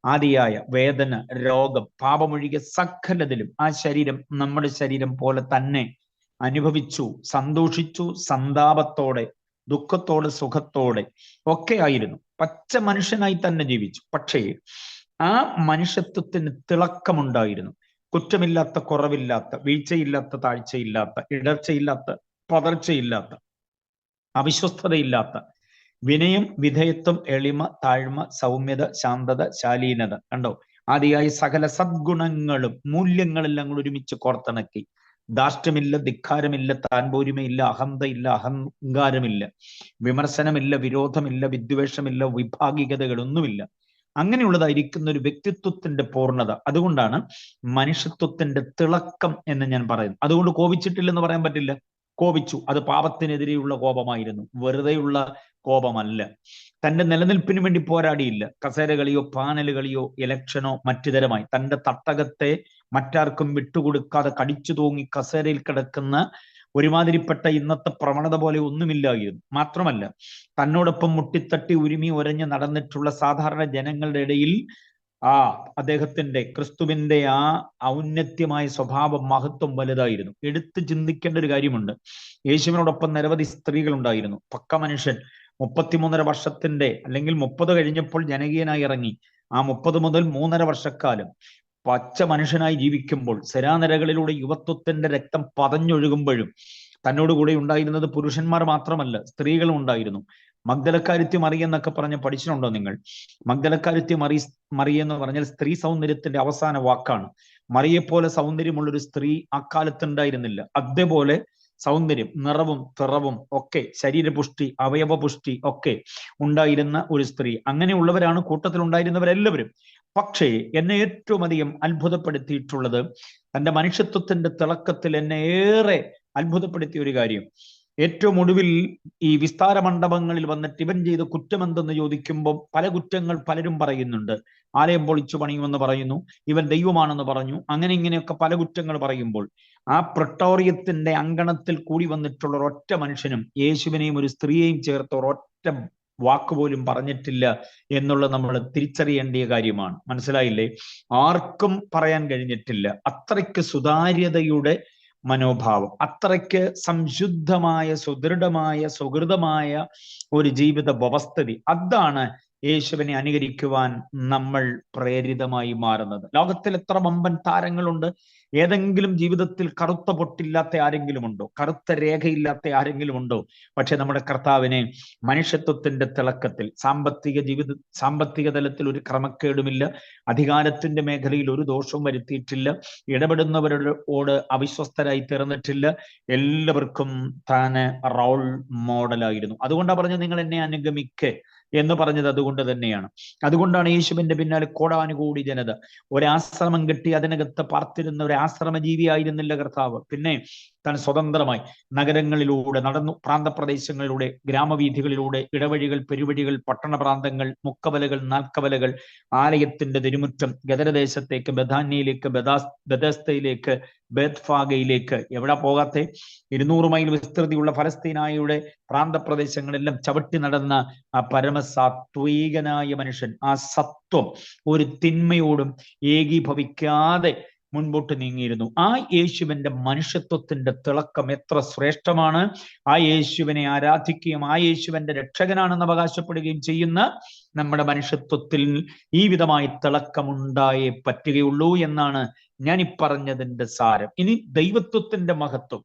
ആദിയായ വേദന, രോഗം, പാപമൊഴികെ സകലതിലും ആ ശരീരം നമ്മുടെ ശരീരം പോലെ തന്നെ അനുഭവിച്ചു, സന്തോഷിച്ചു, സന്താപത്തോടെ, ദുഃഖത്തോടെ, സുഖത്തോടെ ഒക്കെ ആയിരുന്നു. പച്ച മനുഷ്യനായി തന്നെ ജീവിച്ചു. പക്ഷേ ആ മനുഷ്യത്വത്തിന് തിളക്കമുണ്ടായിരുന്നു. കുറ്റമില്ലാത്ത, കുറവില്ലാത്ത, വീഴ്ചയില്ലാത്ത, താഴ്ചയില്ലാത്ത, ഇടർച്ചയില്ലാത്ത, പതർച്ചയില്ലാത്ത, അവിശ്വസ്തതയില്ലാത്ത, വിനയം, വിധേയത്വം, എളിമ, താഴ്മ, സൗമ്യത, ശാന്തത, ശാലീനത, കണ്ടോ, ആദിയായ സകല സദ്ഗുണങ്ങളും മൂല്യങ്ങളെല്ലാം കൂടി ഒരുമിച്ച് കോർത്തിണക്കി. ധാർഷ്ട്യമില്ല, ധിക്കാരമില്ല, താൻപോരിമയില്ല, അഹന്തയില്ല, അഹങ്കാരമില്ല, വിമർശനമില്ല, വിരോധമില്ല, വിദ്വേഷമില്ല, വിഭാഗികതകളൊന്നുമില്ല. അങ്ങനെയുള്ളതായിരിക്കുന്ന ഒരു വ്യക്തിത്വത്തിന്റെ പൂർണ്ണത. അതുകൊണ്ടാണ് മനുഷ്യത്വത്തിന്റെ തിളക്കം എന്ന് ഞാൻ പറയുന്നത്. അതുകൊണ്ട് കോപിച്ചിട്ടില്ലെന്ന് പറയാൻ പറ്റില്ല. കോപിച്ചു, അത് പാപത്തിനെതിരെയുള്ള കോപമായിരുന്നു, വെറുതെയുള്ള കോപമല്ല. തന്റെ നിലനിൽപ്പിന് വേണ്ടി പോരാടിയില്ല. കസേരകളിയോ പാനലുകളിയോ ഇലക്ഷനോ മറ്റു തരമായി തന്റെ തട്ടകത്തെ മറ്റാർക്കും വിട്ടുകൊടുക്കാതെ കടിച്ചു തൂങ്ങി കസേരയിൽ കിടക്കുന്ന ഒരുമാതിരിപ്പെട്ട ഇന്നത്തെ പ്രവണത പോലെ ഒന്നുമില്ലായിരുന്നു. മാത്രമല്ല, തന്നോടൊപ്പം മുട്ടിത്തട്ടി ഉരുമി ഉരഞ്ഞ് നടന്നിട്ടുള്ള സാധാരണ ജനങ്ങളുടെ ഇടയിൽ അദ്ദേഹത്തിന്റെ, ക്രിസ്തുവിന്റെ ആ ഔന്നത്യമായ സ്വഭാവ മഹത്വം വലുതായിരുന്നു. എടുത്ത് ചിന്തിക്കേണ്ട ഒരു കാര്യമുണ്ട്. യേശുവിനോടൊപ്പം നിരവധി സ്ത്രീകൾ ഉണ്ടായിരുന്നു. പക്ക മനുഷ്യൻ 33.5 വർഷത്തിന്റെ, അല്ലെങ്കിൽ 30 കഴിഞ്ഞപ്പോൾ ജനകീയനായി ഇറങ്ങി. ആ 30 മുതൽ 3.5 വർഷക്കാലം പച്ച മനുഷ്യനായി ജീവിക്കുമ്പോൾ, ശരാനരകളിലൂടെ യുവത്വത്തിന്റെ രക്തം പതഞ്ഞൊഴുകുമ്പോഴും തന്നോടുകൂടെ ഉണ്ടായിരുന്നത് പുരുഷന്മാർ മാത്രമല്ല, സ്ത്രീകളും ഉണ്ടായിരുന്നു. മഗ്ദലക്കാരത്തി മറിയ എന്നൊക്കെ പറഞ്ഞ് പഠിച്ചിട്ടുണ്ടോ നിങ്ങൾ? മഗ്ദലക്കാരത്തി മറിയ എന്ന് പറഞ്ഞാൽ സ്ത്രീ സൗന്ദര്യത്തിന്റെ അവസാന വാക്കാണ്. മറിയെപ്പോലെ സൗന്ദര്യമുള്ളൊരു സ്ത്രീ അക്കാലത്തുണ്ടായിരുന്നില്ല. അതേപോലെ സൗന്ദര്യം, നിറവും തിറവും ഒക്കെ, ശരീരപുഷ്ടി, അവയവപുഷ്ടി ഒക്കെ ഉണ്ടായിരുന്ന ഒരു സ്ത്രീ. അങ്ങനെയുള്ളവരാണ് കൂട്ടത്തിൽ ഉണ്ടായിരുന്നവരെല്ലാവരും. പക്ഷേ എന്നെ ഏറ്റവും അധികം അത്ഭുതപ്പെടുത്തിയിട്ടുള്ളത്, തന്റെ മനുഷ്യത്വത്തിന്റെ തിളക്കത്തിൽ എന്നെ ഏറെ അത്ഭുതപ്പെടുത്തിയ ഒരു കാര്യം, ഏറ്റവും ഒടുവിൽ ഈ വിസ്താര മണ്ഡപങ്ങളിൽ വന്നിട്ട് ഇവൻ ചെയ്ത കുറ്റമെന്തെന്ന് ചോദിക്കുമ്പോൾ പല കുറ്റങ്ങൾ പലരും പറയുന്നുണ്ട്. ആലയം പൊളിച്ചു പണിയുമെന്ന് പറയുന്നു, ഇവൻ ദൈവമാണെന്ന് പറഞ്ഞു, അങ്ങനെ ഇങ്ങനെയൊക്കെ പല കുറ്റങ്ങൾ പറയുമ്പോൾ ആ പ്രട്ടോറിയത്തിന്റെ അങ്കണത്തിൽ കൂടി വന്നിട്ടുള്ള ഒരൊറ്റ മനുഷ്യനും യേശുവിനെയും ഒരു സ്ത്രീയെയും ചേർത്ത് ഒരൊറ്റ വാക്കുപോലും പറഞ്ഞിട്ടില്ല എന്നുള്ളത് നമ്മൾ തിരിച്ചറിയേണ്ട കാര്യമാണ്. മനസ്സിലായില്ലേ? ആർക്കും പറയാൻ കഴിഞ്ഞിട്ടില്ല. അത്രയ്ക്ക് സുതാര്യതയുടെ മനോഭാവം, അത്രയ്ക്ക് സംശുദ്ധമായ, സുദൃഢമായ, സുഹൃതമായ ഒരു ജീവിത വ്യവസ്ഥിതി. അതാണ് യേശുവിനെ അനുകരിക്കുവാൻ നമ്മൾ പ്രേരിതമായി മാറുന്നത്. ലോകത്തിൽ എത്ര വമ്പൻ താരങ്ങളുണ്ട്. ഏതെങ്കിലും ജീവിതത്തിൽ കറുത്ത പൊട്ടില്ലാത്ത ആരെങ്കിലും ഉണ്ടോ? കറുത്ത രേഖയില്ലാത്ത ആരെങ്കിലും ഉണ്ടോ? പക്ഷെ നമ്മുടെ കർത്താവിനെ മനുഷ്യത്വത്തിന്റെ തിളക്കത്തിൽ, സാമ്പത്തിക തലത്തിൽ ഒരു ക്രമക്കേടുമില്ല, അധികാരത്തിന്റെ മേഖലയിൽ ഒരു ദോഷവും വരുത്തിയിട്ടില്ല, ഇടപെടുന്നവരോട് അവിശ്വസ്തരായി തീർന്നിട്ടില്ല, എല്ലാവർക്കും താന് റോൾ മോഡലായിരുന്നു. അതുകൊണ്ടാണ് പറഞ്ഞത് നിങ്ങൾ എന്നെ അനുഗമിക്ക് എന്ന് പറഞ്ഞത്. അതുകൊണ്ട് തന്നെയാണ്. അതുകൊണ്ടാണ് യേശുവിന്റെ പിന്നാലെ കോടാനുകൂടി ജനത. ഒരാശ്രമം കെട്ടി അതിനകത്ത് പാർത്തിരുന്ന ഒരു ആശ്രമ ജീവിയായിരുന്നില്ല കർത്താവ്. പിന്നെ താൻ സ്വതന്ത്രമായി നഗരങ്ങളിലൂടെ നടന്നു, പ്രാന്തപ്രദേശങ്ങളിലൂടെ, ഗ്രാമവീഥികളിലൂടെ, ഇടവഴികൾ, പെരുവഴികൾ, പട്ടണ പ്രാന്തങ്ങൾ, മുക്കവലകൾ, നാൽക്കവലകൾ, ആലയത്തിന്റെ തിരുമുറ്റം, ഗദരദേശത്തേക്ക്, ബഥാന്യയിലേക്ക്, ബെതസ്തയിലേക്ക്, ബേത്ഫാഗയിലേക്ക്, എവിടെ പോകാത്തെ 200 മൈൽ വിസ്തൃതിയുള്ള ഫലസ്തീനായുടെ പ്രാന്തപ്രദേശങ്ങളെല്ലാം ചവിട്ടി നടന്ന ആ പരമസാത്വികനായ മനുഷ്യൻ, ആ സത്വം ഒരു തിന്മയോടും ഏകീഭവിക്കാതെ മുൻപോട്ട് നീങ്ങിയിരുന്നു. ആ യേശുവിന്റെ മനുഷ്യത്വത്തിന്റെ തിളക്കം എത്ര ശ്രേഷ്ഠമാണ്. ആ യേശുവിനെ ആരാധിക്കുകയും ആ യേശുവിന്റെ രക്ഷകനാണെന്ന് അവകാശപ്പെടുകയും ചെയ്യുന്ന നമ്മുടെ മനുഷ്യത്വത്തിൽ ഈ വിധമായി തിളക്കമുണ്ടായേ പറ്റുകയുള്ളൂ എന്നാണ് ഞാൻ ഈ പറഞ്ഞതിന്റെ സാരം. ഇനി ദൈവത്വത്തിന്റെ മഹത്വം,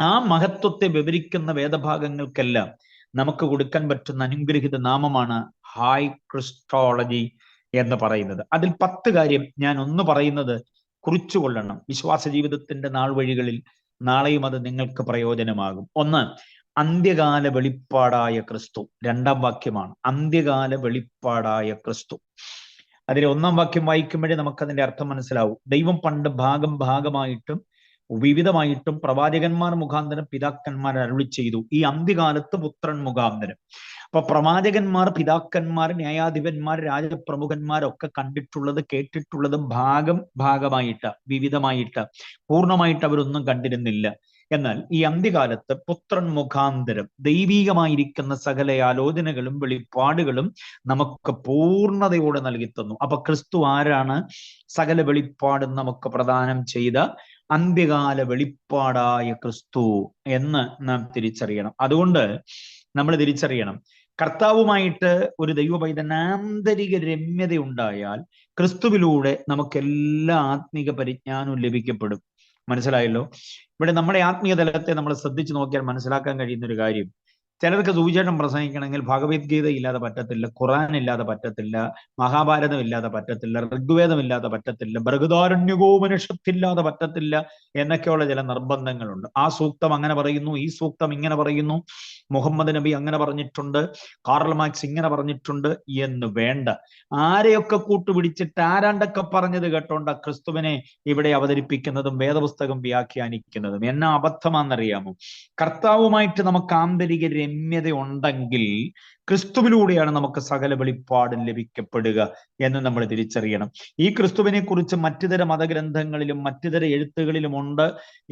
ആ മഹത്വത്തെ വിവരിക്കുന്ന വേദഭാഗങ്ങൾക്കെല്ലാം നമുക്ക് കൊടുക്കാൻ പറ്റുന്ന അനുഗ്രഹിത നാമമാണ് ഹൈ ക്രിസ്റ്റോളജി എന്ന് പറയുന്നത്. അതിൽ 10 കാര്യം ഞാൻ ഒന്ന് പറയുന്നത് കുറിച്ചുകൊള്ളണം. വിശ്വാസ ജീവിതത്തിന്റെ നാൾ വഴികളിൽ നാളെയും അത് നിങ്ങൾക്ക് പ്രയോജനമാകും. ഒന്ന്, അന്ത്യകാല വെളിപ്പാടായ ക്രിസ്തു. 2-ാം വാക്യമാണ്, അന്ത്യകാല വെളിപ്പാടായ ക്രിസ്തു. അതിലെ 1-ാം വാക്യം വായിക്കുമ്പോഴേ നമുക്കതിന്റെ അർത്ഥം മനസ്സിലാവും. ദൈവം പണ്ട് ഭാഗമായിട്ടും വിവിധമായിട്ടും പ്രവാചകന്മാർ മുഖാന്തരം പിതാക്കന്മാർ അരുളി ചെയ്തു, ഈ അന്ത്യകാലത്ത് പുത്രൻ മുഖാന്തരം. അപ്പൊ പ്രവാചകന്മാർ, പിതാക്കന്മാർ, ന്യായാധിപന്മാർ, രാജപ്രമുഖന്മാരൊക്കെ കണ്ടിട്ടുള്ളത്, കേട്ടിട്ടുള്ളത് ഭാഗമായിട്ട്, വിവിധമായിട്ട്, പൂർണ്ണമായിട്ട് അവരൊന്നും കണ്ടിരുന്നില്ല. എന്നാൽ ഈ അന്ത്യകാലത്ത് പുത്രൻ മുഖാന്തരം ദൈവീകമായിരിക്കുന്ന സകല ആലോചനകളും വെളിപ്പാടുകളും നമുക്ക് പൂർണ്ണതയോടെ നൽകി തന്നു. അപ്പൊ ക്രിസ്തു ആരാണ്? സകല വെളിപ്പാടും നമുക്ക് പ്രദാനം ചെയ്ത അന്ത്യകാല വെളിപ്പാടായ ക്രിസ്തു എന്ന് നാം തിരിച്ചറിയണം. അതുകൊണ്ട് നമ്മൾ തിരിച്ചറിയണം, കർത്താവുമായിട്ട് ഒരു ദൈവപൈതന് ആന്തരിക രമ്യത ഉണ്ടായാൽ ക്രിസ്തുവിലൂടെ നമുക്ക് എല്ലാ ആത്മീക പരിജ്ഞാനവും ലഭിക്കപ്പെടും. മനസ്സിലായല്ലോ? ഇവിടെ നമ്മുടെ ആത്മീയ തലത്തെ നമ്മൾ ശ്രദ്ധിച്ചു നോക്കിയാൽ മനസ്സിലാക്കാൻ കഴിയുന്ന ഒരു കാര്യം, ചിലർക്ക് സുവിശേഷം പ്രസംഗിക്കണമെങ്കിൽ ഭഗവത്ഗീത ഇല്ലാതെ പറ്റത്തില്ല, ഖുറാൻ ഇല്ലാതെ പറ്റത്തില്ല, മഹാഭാരതം ഇല്ലാതെ പറ്റത്തില്ല, ഋഗ്വേദം ഇല്ലാതെ പറ്റത്തില്ല, ബൃഹദാരണ്യകോപനിഷത്തില്ലാതെ പറ്റത്തില്ല എന്നൊക്കെയുള്ള ചില നിർബന്ധങ്ങളുണ്ട്. ആ സൂക്തം അങ്ങനെ പറയുന്നു, ഈ സൂക്തം ഇങ്ങനെ പറയുന്നു, മുഹമ്മദ് നബി അങ്ങനെ പറഞ്ഞിട്ടുണ്ട്, കാർൽ മാർക്സ് ഇങ്ങനെ പറഞ്ഞിട്ടുണ്ട് എന്ന് വേണ്ട. ആരെയൊക്കെ കൂട്ടുപിടിച്ചിട്ട് ആരാണ്ടൊക്കെ പറഞ്ഞത് കേട്ടോണ്ട ക്രിസ്തുവിനെ ഇവിടെ അവതരിപ്പിക്കുന്നതും വേദപുസ്തകം വ്യാഖ്യാനിക്കുന്നതും. എന്നാ അബദ്ധമാണെന്നറിയാമോ? കർത്താവുമായിട്ട് നമുക്ക് ആന്തരിക രമ്യത ഉണ്ടെങ്കിൽ ക്രിസ്തുവിലൂടെയാണ് നമുക്ക് സകല വെളിപ്പാടും ലഭിക്കപ്പെടുക എന്ന് നമ്മൾ തിരിച്ചറിയണം. ഈ ക്രിസ്തുവിനെ കുറിച്ച് മറ്റുതര മതഗ്രന്ഥങ്ങളിലും മറ്റുതര എഴുത്തുകളിലും ഉണ്ട്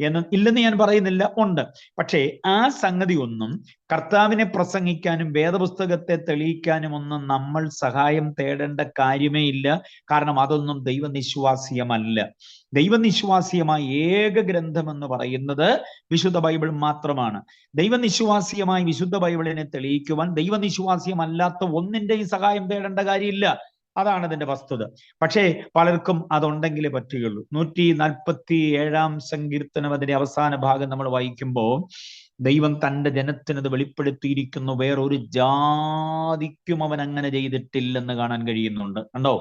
എന്ന് ഇല്ലെന്ന് ഞാൻ പറയുന്നില്ല, ഉണ്ട്. പക്ഷേ ആ സംഗതി ഒന്നും കർത്താവിനെ പ്രസംഗിക്കാനും വേദപുസ്തകത്തെ തെളിയിക്കാനും ഒന്നും നമ്മൾ സഹായം തേടേണ്ട കാര്യമേ ഇല്ല. കാരണം അതൊന്നും ദൈവനിശ്വാസ്യമല്ല. ദൈവനിശ്വാസ്യമായ ഏക ഗ്രന്ഥം എന്ന് പറയുന്നത് വിശുദ്ധ ബൈബിൾ മാത്രമാണ്. ദൈവനിശ്വാസ്യമായ വിശുദ്ധ ബൈബിളിനെ തെളിയിക്കുവാൻ ദൈവനിശ്വാസ്യമല്ലാത്ത ഒന്നിന്റെയും സഹായം തേടേണ്ട കാര്യമില്ല. അതാണ് അതിന്റെ വസ്തുത. പക്ഷേ പലർക്കും അതുണ്ടെങ്കിലേ പറ്റുകയുള്ളൂ. 147-ാം സങ്കീർത്തനം അതിന്റെ അവസാന ഭാഗം നമ്മൾ വായിക്കുമ്പോൾ ദൈവം തന്റെ ജനത്തിനത് വെളിപ്പെടുത്തിയിരിക്കുന്നു, വേറൊരു ജാതിക്കും അവൻ അങ്ങനെ ചെയ്തിട്ടില്ലെന്ന് കാണാൻ കഴിയുന്നുണ്ട്. കണ്ടോ?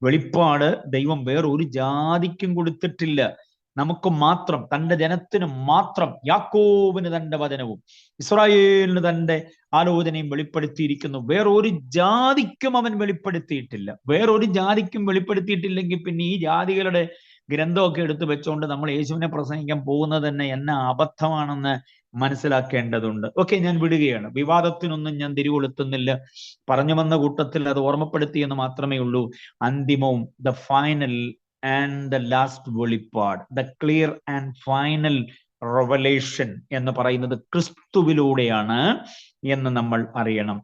വെളിപ്പാട് ദൈവം വേറൊരു ജാതിക്കും കൊടുത്തിട്ടില്ല, നമുക്ക് മാത്രം, തന്റെ ജനത്തിന് മാത്രം. യാക്കോബിന് തന്റെ വചനവും ഇസ്രായേലിന് തന്റെ ആലോചനയും വെളിപ്പെടുത്തിയിരിക്കുന്നു. വേറൊരു ജാതിക്കും അവൻ വെളിപ്പെടുത്തിയിട്ടില്ല. വേറൊരു ജാതിക്കും വെളിപ്പെടുത്തിയിട്ടില്ലെങ്കിൽ പിന്നെ ഈ ജാതികളുടെ ഗ്രന്ഥമൊക്കെ എടുത്തു വെച്ചുകൊണ്ട് നമ്മൾ യേശുവിനെ പ്രസംഗിക്കാൻ പോകുന്നത് തന്നെ എന്നാ അബദ്ധമാണെന്ന് മനസ്സിലാക്കേണ്ടതുണ്ട്. ഓക്കെ, ഞാൻ വിടുകയാണ്. വിവാദത്തിനൊന്നും ഞാൻ തിരികൊളുത്തുന്നില്ല. പറഞ്ഞു വന്ന കൂട്ടത്തിൽ അത് ഓർമ്മപ്പെടുത്തിയെന്ന് മാത്രമേ ഉള്ളൂ. അന്തിമവും the final and the last വെളിപ്പാട്, the clear and final revelation എന്ന് പറയുന്നത് ക്രിസ്തുവിലൂടെയാണ് എന്ന് നമ്മൾ അറിയണം.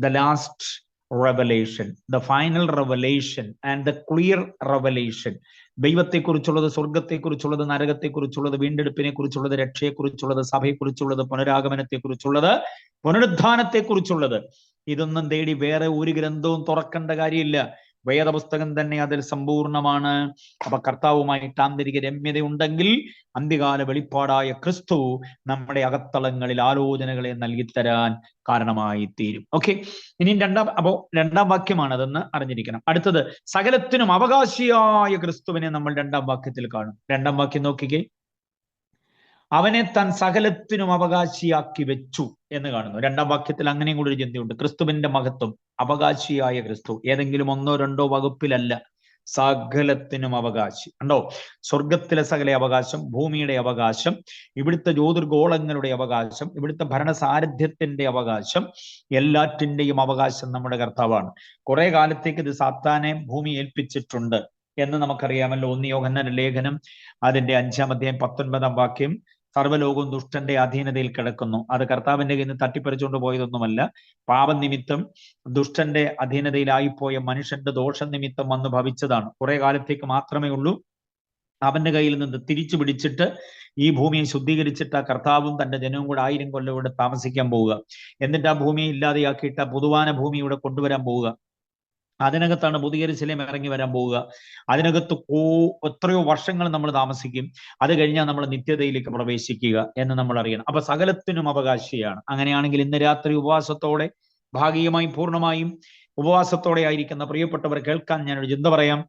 The last revelation, the final revelation and the clear revelation. ദൈവത്തെക്കുറിച്ചുള്ളത്, സ്വർഗത്തെക്കുറിച്ചുള്ളത്, നരകത്തെക്കുറിച്ചുള്ളത്, വീണ്ടെടുപ്പിനെ കുറിച്ചുള്ളത്, രക്ഷയെക്കുറിച്ചുള്ളത്, സഭയെക്കുറിച്ചുള്ളത്, പുനരാഗമനത്തെക്കുറിച്ചുള്ളത്, പുനരുത്ഥാനത്തെക്കുറിച്ചുള്ളത്. ഇതൊന്നും തേടി വേറെ ഒരു ഗ്രന്ഥവും തുറക്കേണ്ട കാര്യമില്ല. വേദപുസ്തകം തന്നെ അതിൽ സമ്പൂർണമാണ്. അപ്പൊ കർത്താവുമായിട്ട് ആന്തരിക രമ്യത ഉണ്ടെങ്കിൽ അന്ത്യകാല വെളിപ്പാടായ ക്രിസ്തു നമ്മുടെ അകത്തളങ്ങളിൽ ആലോചനകളെ നൽകിത്തരാൻ കാരണമായി തീരും. ഓക്കെ, ഇനി രണ്ടാം വാക്യമാണ്, അതെന്ന് അറിഞ്ഞിരിക്കണം. അടുത്തത്, സകലത്തിനും അവകാശിയായ ക്രിസ്തുവിനെ നമ്മൾ 2-ാം വാക്യത്തിൽ കാണും. 2-ാം വാക്യം നോക്കിക്കേ. അവനെ താൻ സകലത്തിനും അവകാശിയാക്കി വെച്ചു എന്ന് കാണുന്നു. 2-ാം വാക്യത്തിൽ അങ്ങനെയും കൂടി ഒരു ചിന്തയുണ്ട്. ക്രിസ്തുവിന്റെ മഹത്വം, അവകാശിയായ ക്രിസ്തു, ഏതെങ്കിലും 1-2 വകുപ്പിലല്ല, സകലത്തിനും അവകാശി. കണ്ടോ? സ്വർഗത്തിലെ സകല അവകാശം, ഭൂമിയുടെ അവകാശം, ഇവിടുത്തെ ജ്യോതിർഗോളങ്ങളുടെ അവകാശം, ഇവിടുത്തെ ഭരണസാരഥ്യത്തിന്റെ അവകാശം, എല്ലാറ്റിന്റെയും അവകാശം നമ്മുടെ കർത്താവാണ്. കുറെ കാലത്തേക്ക് ഇത് സാത്താനെ ഭൂമി ഏൽപ്പിച്ചിട്ടുണ്ട് എന്ന് നമുക്കറിയാമല്ലോ. 1 യോഹന്നാന്റെ ലേഖനം അതിന്റെ 5-ാം അധ്യായം 19-ാം വാക്യം, സർവ്വലോകവും ദുഷ്ടന്റെ അധീനതയിൽ കിടക്കുന്നു. അത് കർത്താവിന്റെ കയ്യിൽ നിന്ന് തട്ടിപ്പറിച്ചുകൊണ്ട് പോയതൊന്നുമല്ല. പാപനിമിത്തം ദുഷ്ടന്റെ അധീനതയിലായിപ്പോയ മനുഷ്യന്റെ ദോഷം നിമിത്തം വന്ന് ഭവിച്ചതാണ്. കുറെ കാലത്തേക്ക് മാത്രമേ ഉള്ളൂ. അവന്റെ കയ്യിൽ നിന്ന് തിരിച്ചു പിടിച്ചിട്ട് ഈ ഭൂമിയെ ശുദ്ധീകരിച്ചിട്ട് ആ കർത്താവും തന്റെ ജനവും കൂടെ 1000 കൊല്ലം ഇവിടെ താമസിക്കാൻ പോവുക. എന്നിട്ട് ആ ഭൂമിയെ ഇല്ലാതെയാക്കിയിട്ട് ആ പുതുവാന ഭൂമി ഇവിടെ കൊണ്ടുവരാൻ പോവുക. അതിനകത്താണ് പുതിയ യെരൂശലേം ഇറങ്ങി വരാൻ പോവുക. അതിനകത്ത് എത്രയോ വർഷങ്ങൾ നമ്മൾ താമസിക്കും. അത് കഴിഞ്ഞാൽ നമ്മൾ നിത്യതയിലേക്ക് പ്രവേശിക്കുക എന്ന് നമ്മൾ അറിയണം. അപ്പൊ സകലത്തിനും അവകാശിയാണ്. അങ്ങനെയാണെങ്കിൽ ഇന്ന് രാത്രി ഉപവാസത്തോടെ, ഭാഗികമായും പൂർണ്ണമായും ഉപവാസത്തോടെ ആയിരിക്കുന്ന പ്രിയപ്പെട്ടവർ കേൾക്കാൻ ഞാനൊരു ചിന്ത പറയാം.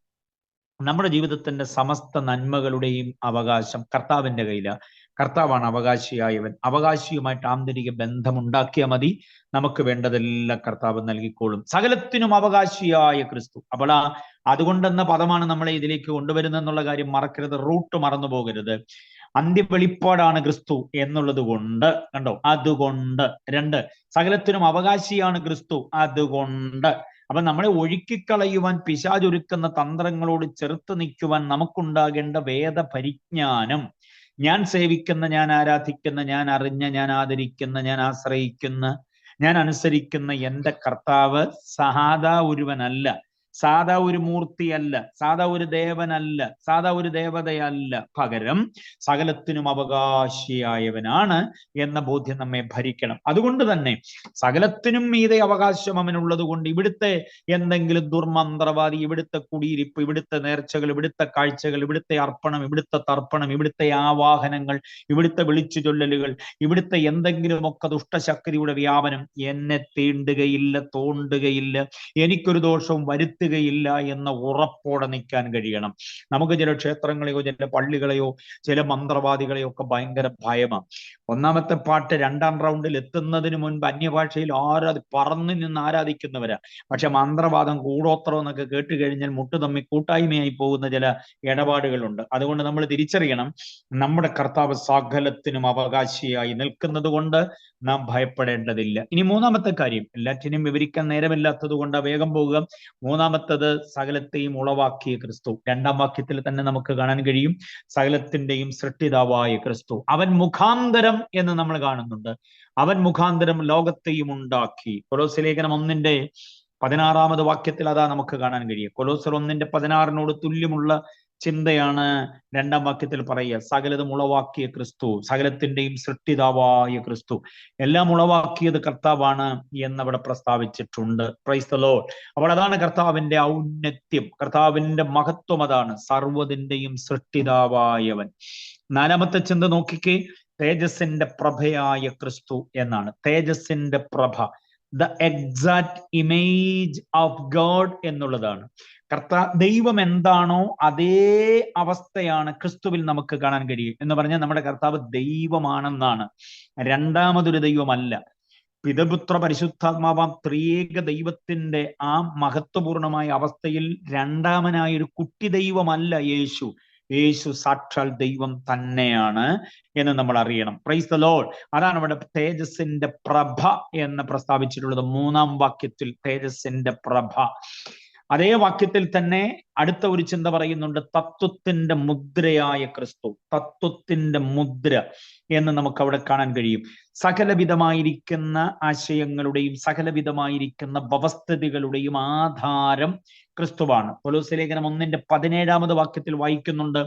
നമ്മുടെ ജീവിതത്തിന്റെ സമസ്ത നന്മകളുടെയും അവകാശം കർത്താവിന്റെ കയ്യിലാണ്. കർത്താവാണ് അവകാശിയായവൻ. അവകാശിയുമായിട്ട് ആന്തരിക ബന്ധമുണ്ടാക്കിയാൽ മതി, നമുക്ക് വേണ്ടതെല്ലാം കർത്താവ് നൽകിക്കോളും. സകലത്തിനും അവകാശിയായ ക്രിസ്തു. അപ്പോൾ അതുകൊണ്ടെന്ന പദമാണ് നമ്മളെ ഇതിലേക്ക് കൊണ്ടുവരുന്നെന്നുള്ള കാര്യം മറക്കരുത്, റൂട്ട് മറന്നു പോകരുത്. അന്ത്യവെളിപ്പാടാണ് ക്രിസ്തു എന്നുള്ളത് കൊണ്ട്, കണ്ടോ, അതുകൊണ്ട്. രണ്ട്, സകലത്തിനും അവകാശിയാണ് ക്രിസ്തു, അതുകൊണ്ട്. അപ്പൊ നമ്മളെ ഒഴുക്കിക്കളയുവാൻ പിശാചൊരുക്കുന്ന തന്ത്രങ്ങളോട് ചെറുത്ത് നിൽക്കുവാൻ നമുക്കുണ്ടാകേണ്ട വേദപരിജ്ഞാനം, ഞാൻ സേവിക്കുന്ന, ഞാൻ ആരാധിക്കുന്ന, ഞാൻ അറിഞ്ഞ, ഞാൻ ആദരിക്കുന്ന, ഞാൻ ആശ്രയിക്കുന്ന, ഞാൻ അനുസരിക്കുന്ന എൻ്റെ കർത്താവ് സാധാ ഒരുവനല്ല, സാധാ ഒരു മൂർത്തിയല്ല, സാധാ ഒരു ദേവനല്ല, സാധാ ഒരു ദേവതയല്ല, പകരം സകലത്തിനും അവകാശിയായവനാണ് എന്ന ബോധ്യം നമ്മെ ഭരിക്കണം. അതുകൊണ്ട് തന്നെ സകലത്തിനും മീതെ അവകാശം അവനുള്ളത് കൊണ്ട് ഇവിടുത്തെ എന്തെങ്കിലും ദുർമന്ത്രവാദി, ഇവിടുത്തെ കുടിയിരിപ്പ്, ഇവിടുത്തെ നേർച്ചകൾ, ഇവിടുത്തെ കാഴ്ചകൾ, ഇവിടുത്തെ അർപ്പണം, ഇവിടുത്തെ തർപ്പണം, ഇവിടുത്തെ ആവാഹനങ്ങൾ, ഇവിടുത്തെ വിളിച്ചു ചൊല്ലലുകൾ, ഇവിടുത്തെ എന്തെങ്കിലുമൊക്കെ ദുഷ്ടശക്തിയുടെ വ്യാപനം എന്നെ തീണ്ടുകയില്ല, തോണ്ടുകയില്ല, എനിക്കൊരു ദോഷവും വരുത്തുകയില്ല എന്ന ഉറപ്പോടെ നിൽക്കാൻ കഴിയണം. നമുക്ക് ചില ക്ഷേത്രങ്ങളെയോ ചില പള്ളികളെയോ ചില മന്ത്രവാദികളെയോ ഒക്കെ ഭയങ്കര ഭയമാണ്. ഒന്നാമത്തെ പാട്ട് 2ാം റൗണ്ടിൽ എത്തുന്നതിന് മുൻപ് അന്യഭാഷയിൽ പറന്നു നിന്ന് ആരാധിക്കുന്നവരാ. പക്ഷെ മന്ത്രവാദം, കൂടോത്രം എന്നൊക്കെ കേട്ട് കഴിഞ്ഞാൽ മുട്ടു തമ്മി കൂട്ടായ്മയായി പോകുന്ന ചില ഇടപാടുകളുണ്ട്. അതുകൊണ്ട് നമ്മൾ തിരിച്ചറിയണം, നമ്മുടെ കർത്താവ് സകലത്തിനും അവകാശിയായി നിൽക്കുന്നത് കൊണ്ട് നാം ഭയപ്പെടേണ്ടതില്ല. ഇനി 3ാമത്തെ കാര്യം, എല്ലാറ്റിനും വിവരിക്കാൻ നേരമില്ലാത്തത് കൊണ്ട് വേഗം പോകുക. 3ാമത്തത്, സകലത്തെയും ഉളവാക്കിയ ക്രിസ്തു. 2ാം വാക്യത്തിൽ തന്നെ നമുക്ക് കാണാൻ കഴിയും, സകലത്തിന്റെയും സൃഷ്ടിതാവായ ക്രിസ്തു. അവൻ മുഖാന്തരം എന്ന് നമ്മൾ കാണുന്നുണ്ട്. അവൻ മുഖാന്തരം ലോകത്തെയും ഉണ്ടാക്കി. കൊലോസ്യ ലേഖനം 1:16 വാക്യത്തിൽ അതാ നമുക്ക് കാണാൻ കഴിയും. കൊലോസ്യർ 1:16 തുല്യമുള്ള ചിന്തയാണ് 2ാം വാക്യത്തിൽ പറയുക. സകലതും ഉളവാക്കിയ ക്രിസ്തു, സകലത്തിന്റെയും സൃഷ്ടിതാവായ ക്രിസ്തു. എല്ലാം ഉളവാക്കിയത് കർത്താവാണ് എന്നവിടെ പ്രസ്താവിച്ചിട്ടുണ്ട്. Praise the Lord. അപ്പോൾ അതാണ് കർത്താവിന്റെ ഔന്നത്യം, കർത്താവിന്റെ മഹത്വം അതാണ്, സർവ്വതിന്റെയും സൃഷ്ടിതാവായവൻ. 4ാമത്തെ ചിന്ത നോക്കിക്കേ, തേജസ്സിന്റെ പ്രഭയായ ക്രിസ്തു എന്നാണ്. തേജസ്സിന്റെ പ്രഭ, the exact image of God എന്നുള്ളതാണ്. ദൈവം എന്താണോ അതേ അവസ്ഥയാണ് ക്രിസ്തുവിൽ നമുക്ക് കാണാൻ കഴിയും. എന്ന് പറഞ്ഞാൽ നമ്മുടെ കർത്താവ് ദൈവമാണെന്നാണ്, രണ്ടാമതൊരു ദൈവമല്ല. പിതൃപുത്ര പരിശുദ്ധാത്മാവാം ത്രിയേക ദൈവത്തിന്റെ ആ മഹത്വപൂർണമായ അവസ്ഥയിൽ രണ്ടാമനായൊരു കുട്ടി ദൈവമല്ല യേശു. യേശു സാക്ഷാൽ ദൈവം തന്നെയാണ് എന്ന് നമ്മൾ അറിയണം. Price the Lord. അതാണ് അവിടെ തേജസ്സിന്റെ പ്രഭ എന്ന് പ്രസ്താവിച്ചിട്ടുള്ളത്. 3ാം വാക്യത്തിൽ തേജസ്സിന്റെ പ്രഭ. അതേ വാക്യത്തിൽ തന്നെ അടുത്ത ഒരു ചിന്ത പറയുന്നുണ്ട്, തത്വത്തിന്റെ മുദ്രയായ ക്രിസ്തു. തത്വത്തിന്റെ മുദ്ര എന്ന് നമുക്ക് അവിടെ കാണാൻ കഴിയും. സകലവിധമായിരിക്കുന്ന ആശയങ്ങളുടെയും സകലവിധമായിരിക്കുന്ന വ്യവസ്ഥിതികളുടെയും ആധാരം ക്രിസ്തുവാണ്. കൊലോസ്യ ലേഖനം 1:17 വാക്യത്തിൽ വായിക്കുന്നുണ്ട്,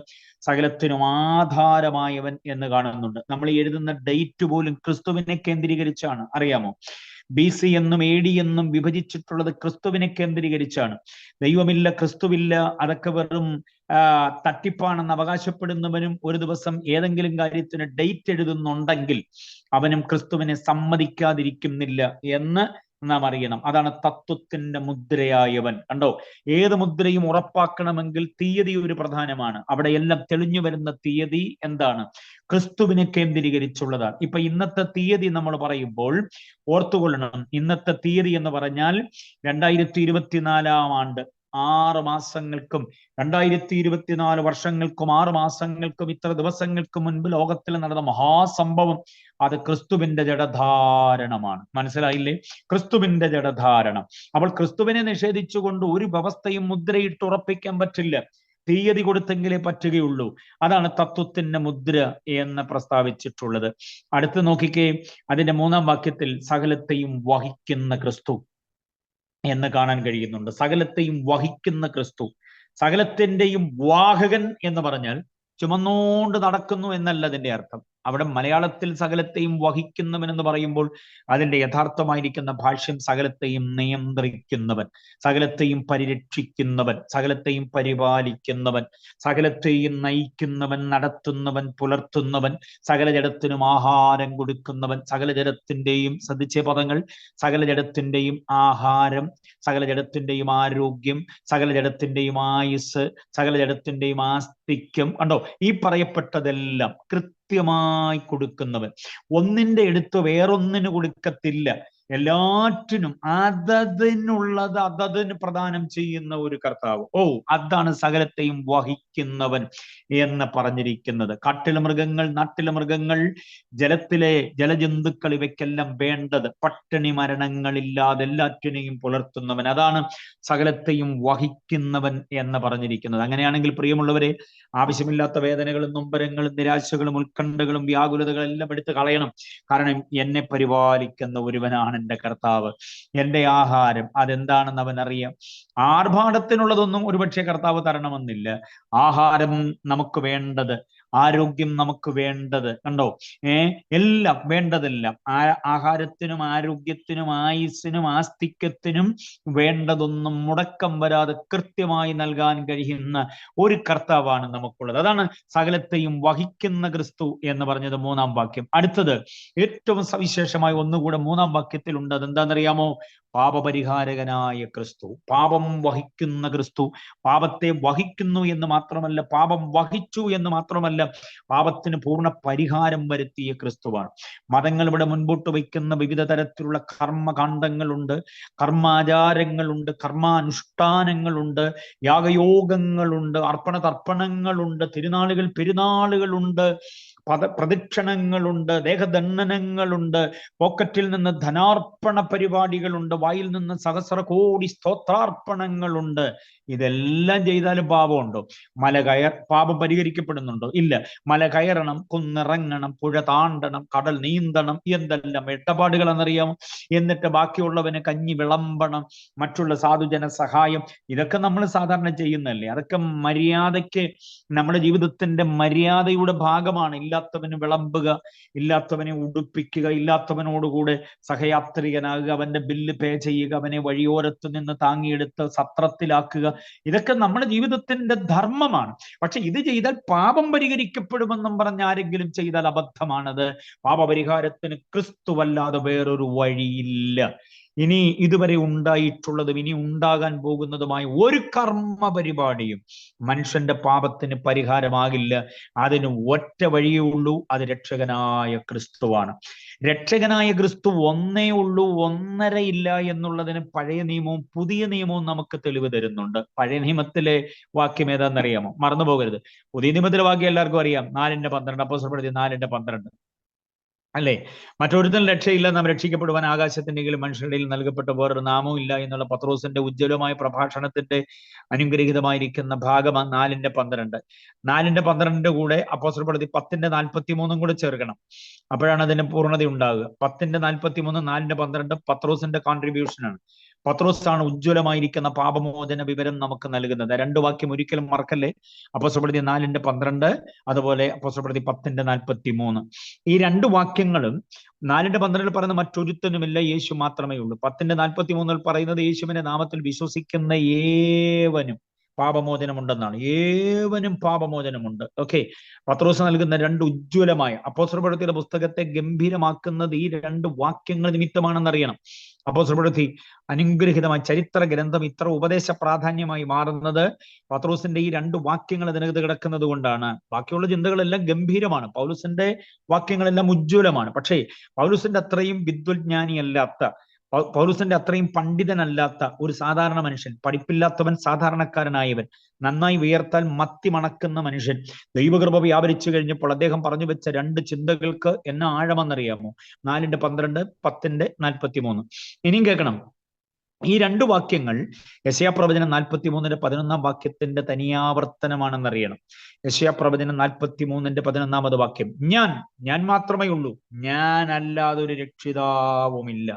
സകലത്തിനും ആധാരമായവൻ എന്ന് കാണുന്നുണ്ട്. നമ്മൾ എഴുതുന്ന ഡേറ്റ് പോലും ക്രിസ്തുവിനെ കേന്ദ്രീകരിച്ചാണ്. അറിയാമോ? BC എന്നും AD എന്നും വിഭജിച്ചിട്ടുള്ളത് ക്രിസ്തുവിനെ കേന്ദ്രീകരിച്ചാണ്. ദൈവമില്ല, ക്രിസ്തുവില്ല, അതൊക്കെ വെറും തട്ടിപ്പാണെന്ന് അവകാശപ്പെടുന്നവനും ഒരു ദിവസം ഏതെങ്കിലും കാര്യത്തിന് ഡേറ്റ് എഴുതുന്നുണ്ടെങ്കിൽ അവനും ക്രിസ്തുവിനെ സമ്മതിക്കാതിരിക്കുന്നില്ല എന്ന് നാം അറിയണം. അതാണ് തത്വത്തിന്റെ മുദ്രയായവൻ. കണ്ടോ, ഏത് മുദ്രയും ഉറപ്പാക്കണമെങ്കിൽ തീയതി ഒരു പ്രധാനമാണ്. അവിടെ എല്ലാം തെളിഞ്ഞു വരുന്ന തീയതി എന്താണ്? ക്രിസ്തുവിനെ കേന്ദ്രീകരിച്ചുള്ളതാണ്. ഇപ്പൊ ഇന്നത്തെ തീയതി നമ്മൾ പറയുമ്പോൾ ഓർത്തുകൊള്ളണം, ഇന്നത്തെ തീയതി എന്ന് പറഞ്ഞാൽ 2024 ആണ്ട് 6 മാസങ്ങൾക്കും 2024 വർഷങ്ങൾക്കും 6 മാസങ്ങൾക്കും ഇത്ര ദിവസങ്ങൾക്ക് മുൻപ് ലോകത്തിൽ നടന്ന മഹാസംഭവം അത് ക്രിസ്തുവിന്റെ ജഡധാരണമാണ്. മനസ്സിലായില്ലേ? ക്രിസ്തുവിന്റെ ജഡധാരണം. അപ്പോൾ ക്രിസ്തുവിനെ നിഷേധിച്ചുകൊണ്ട് ഒരു വ്യവസ്ഥയും മുദ്രയിട്ട് ഉറപ്പിക്കാൻ പറ്റില്ല. തീയതി കൊടുത്തെങ്കിലേ പറ്റുകയുള്ളൂ. അതാണ് തത്വത്തിന്റെ മുദ്ര എന്ന് പ്രസ്താവിച്ചിട്ടുള്ളത്. അടുത്ത് നോക്കിക്കേ, അതിന്റെ 3ാം വാക്യത്തിൽ സകലത്തെയും വഹിക്കുന്ന ക്രിസ്തു എന്ന് കാണാൻ കഴിയുന്നുണ്ട്. സകലത്തെയും വഹിക്കുന്ന ക്രിസ്തു. സകലത്തിന്റെയും വാഹകൻ എന്ന് പറഞ്ഞാൽ ചുമന്നുകൊണ്ട് നടക്കുന്നു എന്നല്ല അതിന്റെ അർത്ഥം. അവിടെ മലയാളത്തിൽ സകലത്തെയും വഹിക്കുന്നവൻ എന്ന് പറയുമ്പോൾ അതിന്റെ യഥാർത്ഥമായിരിക്കുന്ന ഭാഷ്യം സകലത്തെയും നിയന്ത്രിക്കുന്നവൻ, സകലത്തെയും പരിരക്ഷിക്കുന്നവൻ, സകലത്തെയും പരിപാലിക്കുന്നവൻ, സകലത്തെയും നയിക്കുന്നവൻ, നടത്തുന്നവൻ, പുലർത്തുന്നവൻ, സകല ജഡത്തിനും ആഹാരം കൊടുക്കുന്നവൻ. സകല ജഡത്തിന്റെയും, ശ്രദ്ധിച്ച പദങ്ങൾ, സകല ജഡത്തിന്റെയും ആഹാരം, സകല ജഡത്തിന്റെയും ആരോഗ്യം, സകല ജഡത്തിന്റെയും ആയുസ്, സകല ജഡത്തിന്റെയും ആസ്തി, വ്യക്തിക്കും കണ്ടോ ഈ പറയപ്പെട്ടതെല്ലാം കൃത്യമായി കൊടുക്കുന്നവൻ, ഒന്നിന്റെ എടുത്ത് വേറൊന്നിന് കൊടുക്കത്തില്ല, എല്ലാറ്റിനും അതതിനുള്ളത് അതതിന് പ്രദാനം ചെയ്യുന്ന ഒരു കർത്താവ്. അതാണ് സകലത്തെയും വഹിക്കുന്നവൻ എന്ന് പറഞ്ഞിരിക്കുന്നത്. കാട്ടിലെ മൃഗങ്ങൾ, നാട്ടിലെ മൃഗങ്ങൾ, ജലത്തിലെ ജലജന്തുക്കൾ, ഇവയ്ക്കെല്ലാം വേണ്ടത് പട്ടിണി മരണങ്ങളില്ലാതെ എല്ലാറ്റിനെയും പുലർത്തുന്നവൻ, അതാണ് സകലത്തെയും വഹിക്കുന്നവൻ എന്ന് പറഞ്ഞിരിക്കുന്നത്. അങ്ങനെയാണെങ്കിൽ പ്രിയമുള്ളവരെ, ആവശ്യമില്ലാത്ത വേദനകളും നൊമ്പരങ്ങളും നിരാശകളും ഉത്കണ്ഠകളും വ്യാകുലതകളും എല്ലാം എടുത്ത് കളയണം. കാരണം എന്നെ പരിപാലിക്കുന്ന ഒരുവനാണ് എൻ്റെ കർത്താവ്. എൻ്റെ ആഹാരം അതെന്താണെന്ന് അവൻ അറിയാം. ആർഭാടത്തിനുള്ളതൊന്നും ഒരുപക്ഷെ കർത്താവ് തരണമെന്നില്ല. ആഹാരം നമുക്ക് വേണ്ടത്, ആരോഗ്യം നമുക്ക് വേണ്ടത്, കണ്ടോ എല്ലാം വേണ്ടതെല്ലാം, ആഹാരത്തിനും ആരോഗ്യത്തിനും ആയുസ്സിനും ആസ്തിക്യത്തിനും വേണ്ടതൊന്നും മുടക്കം വരാതെ കൃത്യമായി നൽകാൻ കഴിയുന്ന ഒരു കർത്താവാണ് നമുക്കുള്ളത്. അതാണ് സകലത്തെയും വഹിക്കുന്ന ക്രിസ്തു എന്ന് പറഞ്ഞത് 3-ാം വാക്യം. അടുത്തത് ഏറ്റവും സവിശേഷമായി ഒന്നുകൂടെ 3-ാം വാക്യത്തിൽ ഉണ്ട്. അതെന്താണെന്നറിയാമോ? പാപപരിഹാരകനായ ക്രിസ്തു, പാപം വഹിക്കുന്ന ക്രിസ്തു. പാപത്തെ വഹിക്കുന്നു എന്ന് മാത്രമല്ല, പാപം വഹിച്ചു എന്ന് മാത്രമല്ല, പാപത്തിന് പൂർണ്ണ പരിഹാരം വരുത്തിയ ക്രിസ്തുവാണ്. മതങ്ങൾ ഇവിടെ മുൻപോട്ട് വയ്ക്കുന്ന വിവിധ തരത്തിലുള്ള കർമ്മകാണ്ഡങ്ങളുണ്ട്, കർമാചാരങ്ങളുണ്ട്, കർമാനുഷ്ഠാനങ്ങളുണ്ട്, യാഗയോഗങ്ങളുണ്ട്, അർപ്പണ തർപ്പണങ്ങളുണ്ട്, തിരുനാളുകൾ പെരുന്നാളുകളുണ്ട്, പ്രദക്ഷിണങ്ങളുണ്ട്, ദേഹദണ്ഡനങ്ങളുണ്ട്, പോക്കറ്റിൽ നിന്ന് ധനാർപ്പണ പരിപാടികളുണ്ട്, വായിൽ നിന്ന് സഹസ്രകോടി സ്തോത്രാർപ്പണങ്ങളുണ്ട്. ഇതെല്ലാം ചെയ്താലും പാപമുണ്ടോ? പാപം പരിഹരിക്കപ്പെടുന്നുണ്ടോ? ഇല്ല. മല കയറണം, കുന്നിറങ്ങണം, പുഴ താണ്ടണം, കടൽ നീന്തണം, എന്തെല്ലാം ഇടപാടുകളെന്നറിയാമോ? എന്നിട്ട് ബാക്കിയുള്ളവന് കഞ്ഞി വിളമ്പണം, മറ്റുള്ള സാധുജന സഹായം, ഇതൊക്കെ നമ്മൾ സാധാരണ ചെയ്യുന്നതല്ലേ? അതൊക്കെ മര്യാദയ്ക്ക് നമ്മുടെ ജീവിതത്തിന്റെ മര്യാദയുടെ ഭാഗമാണ്. ഇല്ലാത്തവന് വിളമ്പുക, ഇല്ലാത്തവനെ ഉടുപ്പിക്കുക, ഇല്ലാത്തവനോടുകൂടെ സഹയാത്രികനാകുക, അവന്റെ ബില്ല് പേ ചെയ്യുക, അവനെ വഴിയോരത്ത് നിന്ന് താങ്ങിയെടുത്ത് സത്രത്തിലാക്കുക, ഇതൊക്കെ നമ്മുടെ ജീവിതത്തിന്റെ ധർമ്മമാണ്. പക്ഷെ ഇത് ചെയ്താൽ പാപം പരിഹരിക്കപ്പെടുമെന്നും പറഞ്ഞ് ആരെങ്കിലും ചെയ്താൽ അബദ്ധമാണത്. പാപപരിഹാരത്തിന് ക്രിസ്തുവല്ലാതെ വേറൊരു വഴിയില്ല. ഇനി ഇതുവരെ ഉണ്ടായിട്ടുള്ളതും ഇനി ഉണ്ടാകാൻ പോകുന്നതുമായ ഒരു കർമ്മ പരിപാടിയും മനുഷ്യന്റെ പാപത്തിന് പരിഹാരമാകില്ല. അതിന് ഒറ്റ വഴിയേ ഉള്ളൂ, അത് രക്ഷകനായ ക്രിസ്തുവാണ്. രക്ഷകനായ ക്രിസ്തു ഒന്നേ ഉള്ളൂ, ഒന്നരയില്ല എന്നുള്ളതിന് പഴയ നിയമവും പുതിയ നിയമവും നമുക്ക് തെളിവ് തരുന്നുണ്ട്. പഴയ നിയമത്തിലെ വാക്യം ഏതാണെന്നറിയാമോ? മറന്നു പോകരുത്. പുതിയ നിയമത്തിലെ വാക്യം എല്ലാവർക്കും അറിയാം, 4:12, അപ്പോസ്തലപ്രവൃത്തി 4:12 അല്ലേ? മറ്റൊരുത്തൻ രക്ഷയില്ല, നാം രക്ഷിക്കപ്പെടുവാൻ ആകാശത്തിന്റെങ്കിലും മനുഷ്യരുടെയിൽ നൽകപ്പെട്ട വേറൊരു നാമവും ഇല്ല എന്നുള്ള പത്രോസിന്റെ ഉജ്ജ്വലമായ പ്രഭാഷണത്തിന്റെ അനുഗ്രഹീതമായിരിക്കുന്ന ഭാഗമാണ് 4:12. 4:12 കൂടെ അപ്പോസ്തലപ്രവൃത്തി 10:43 കൂടെ ചേർക്കണം. അപ്പോഴാണ് അതിന്റെ പൂർണ്ണത ഉണ്ടാകുക. 10:43, 4:12 പത്രോസിന്റെ കോൺട്രിബ്യൂഷനാണ്. പത്രോസാണ് ഉജ്ജ്വലമായിരിക്കുന്ന പാപമോചന വിവരം നമുക്ക് നൽകുന്നത്. 2 വാക്യം ഒരിക്കലും മറക്കല്ലേ. അപ്പോസ്തലപ്രവൃത്തി 4:12, അതുപോലെ അപ്പോസ്തലപ്രവൃത്തി 10:43. ഈ 2 വാക്യങ്ങളും 4:12 പറയുന്ന മറ്റൊരുത്തനുമില്ല, യേശു മാത്രമേ ഉള്ളൂ. 10:43 പറയുന്നത് യേശുവിന്റെ നാമത്തിൽ വിശ്വസിക്കുന്ന ഏവനും പാപമോചനമുണ്ടെന്നാണ്. ഏവനും പാപമോചനമുണ്ട്. ഓക്കെ, പത്രോസ് നൽകുന്ന 2 ഉജ്ജ്വലമായ, അപ്പോസ്തലപ്രവൃത്തിയുടെ പുസ്തകത്തെ ഗംഭീരമാക്കുന്നത് ഈ 2 വാക്യങ്ങൾ നിമിത്തമാണെന്നറിയണം. അപ്പോസ്തലപ്രവൃത്തി അനുഗ്രഹിതമായ ചരിത്ര ഗ്രന്ഥം ഇത്ര ഉപദേശ പ്രാധാന്യമായി മാറുന്നത് പത്രോസിന്റെ ഈ 2 വാക്യങ്ങൾ അതിനകത്ത് കിടക്കുന്നത് കൊണ്ടാണ്. ബാക്കിയുള്ള ചിന്തകളെല്ലാം ഗംഭീരമാണ്, പൗലോസിന്റെ വാക്യങ്ങളെല്ലാം ഉജ്ജ്വലമാണ്. പക്ഷേ പൗലോസിന്റെ അത്രയും വിദ്വജ്ഞാനിയല്ലാത്ത, പൗലോസിന്റെ അത്രയും പണ്ഡിതനല്ലാത്ത ഒരു സാധാരണ മനുഷ്യൻ, പഠിപ്പില്ലാത്തവൻ, സാധാരണക്കാരനായവൻ, നന്നായി വിയർത്താൽ മത്തി മണക്കുന്ന മനുഷ്യൻ, ദൈവകൃപ വ്യാപരിച്ചു കഴിഞ്ഞപ്പോൾ അദ്ദേഹം പറഞ്ഞു വെച്ച 2 ചിന്തകൾക്ക് എന്നാ ആഴമെന്നറിയാമോ? 4:12, 10:43. ഇനിയും കേൾക്കണം. ഈ 2 വാക്യങ്ങൾ യെശയ്യാപ്രവചനം 43:11 വാക്യത്തിന്റെ തനിയാവർത്തനമാണെന്നറിയണം. യെശയ്യാപ്രവചനം 43:11 വാക്യം, ഞാൻ മാത്രമേ ഉള്ളൂ, ഞാൻ അല്ലാതെ ഒരു രക്ഷിതാവുമില്ല.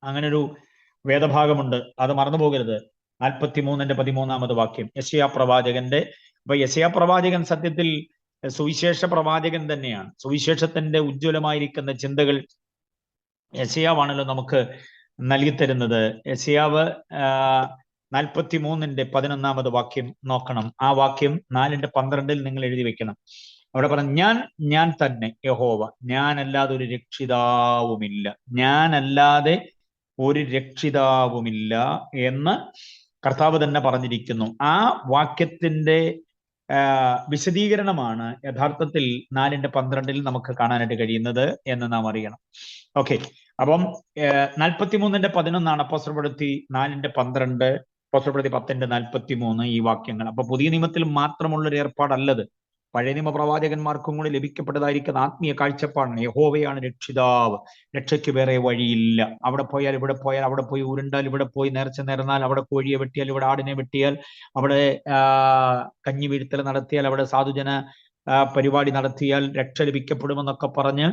അങ്ങനൊരു വേദഭാഗമുണ്ട്, അത് മറന്നു പോകരുത്. 43:13 വാക്യം യെശയ്യാ പ്രവാചകന്റെ. അപ്പൊ യെശയ്യാ പ്രവാചകൻ സത്യത്തിൽ സുവിശേഷ പ്രവാചകൻ തന്നെയാണ്. സുവിശേഷത്തിന്റെ ഉജ്ജ്വലമായിരിക്കുന്ന ചിന്തകൾ യെശയ്യാവാണല്ലോ നമുക്ക് നൽകിത്തരുന്നത്. യെശയ്യാവ് 43:11 വാക്യം നോക്കണം. ആ വാക്യം 4:12 നിങ്ങൾ എഴുതി വെക്കണം. അവിടെ പറഞ്ഞു, ഞാൻ തന്നെ യഹോവ, ഞാനല്ലാതെ ഒരു രക്ഷിതാവുമില്ല, ഞാനല്ലാതെ ഒരു രക്ഷിതാവുമില്ല എന്ന് കർത്താവ് തന്നെ പറഞ്ഞിരിക്കുന്നു. ആ വാക്യത്തിന്റെ വിശദീകരണമാണ് യഥാർത്ഥത്തിൽ 4:12 നമുക്ക് കാണാനായിട്ട് കഴിയുന്നത് എന്ന് നാം അറിയണം. ഓക്കെ, അപ്പം 43:11 അപ്പോസ്തലപ്രവൃത്തി 4:12, അപ്പോസ്തലപ്രവൃത്തി 10:43 ഈ വാക്യങ്ങൾ. അപ്പൊ പുതിയ നിയമത്തിൽ മാത്രമുള്ള ഒരു ഏർപ്പാടല്ലത്. പഴയ നിയമ പ്രവാചകന്മാർക്കും കൂടി ലഭിക്കപ്പെട്ടതായിരിക്കുന്ന ആത്മീയ കാഴ്ചപ്പാടാണ്. യഹോവയാണ് രക്ഷിതാവ്, രക്ഷയ്ക്ക് വേറെ വഴിയില്ല. അവിടെ പോയാൽ ഇവിടെ പോയാൽ, അവിടെ പോയി ഉരുണ്ടാൽ ഇവിടെ പോയി നേർച്ച നേർന്നാൽ, അവിടെ കോഴിയെ വെട്ടിയാൽ ഇവിടെ ആടിനെ വെട്ടിയാൽ, അവിടെ കഞ്ഞി വീഴ്ത്തൽ നടത്തിയാൽ, അവിടെ സാധുജന പരിപാടി നടത്തിയാൽ രക്ഷ ലഭിക്കപ്പെടുമെന്നൊക്കെ പറഞ്ഞ്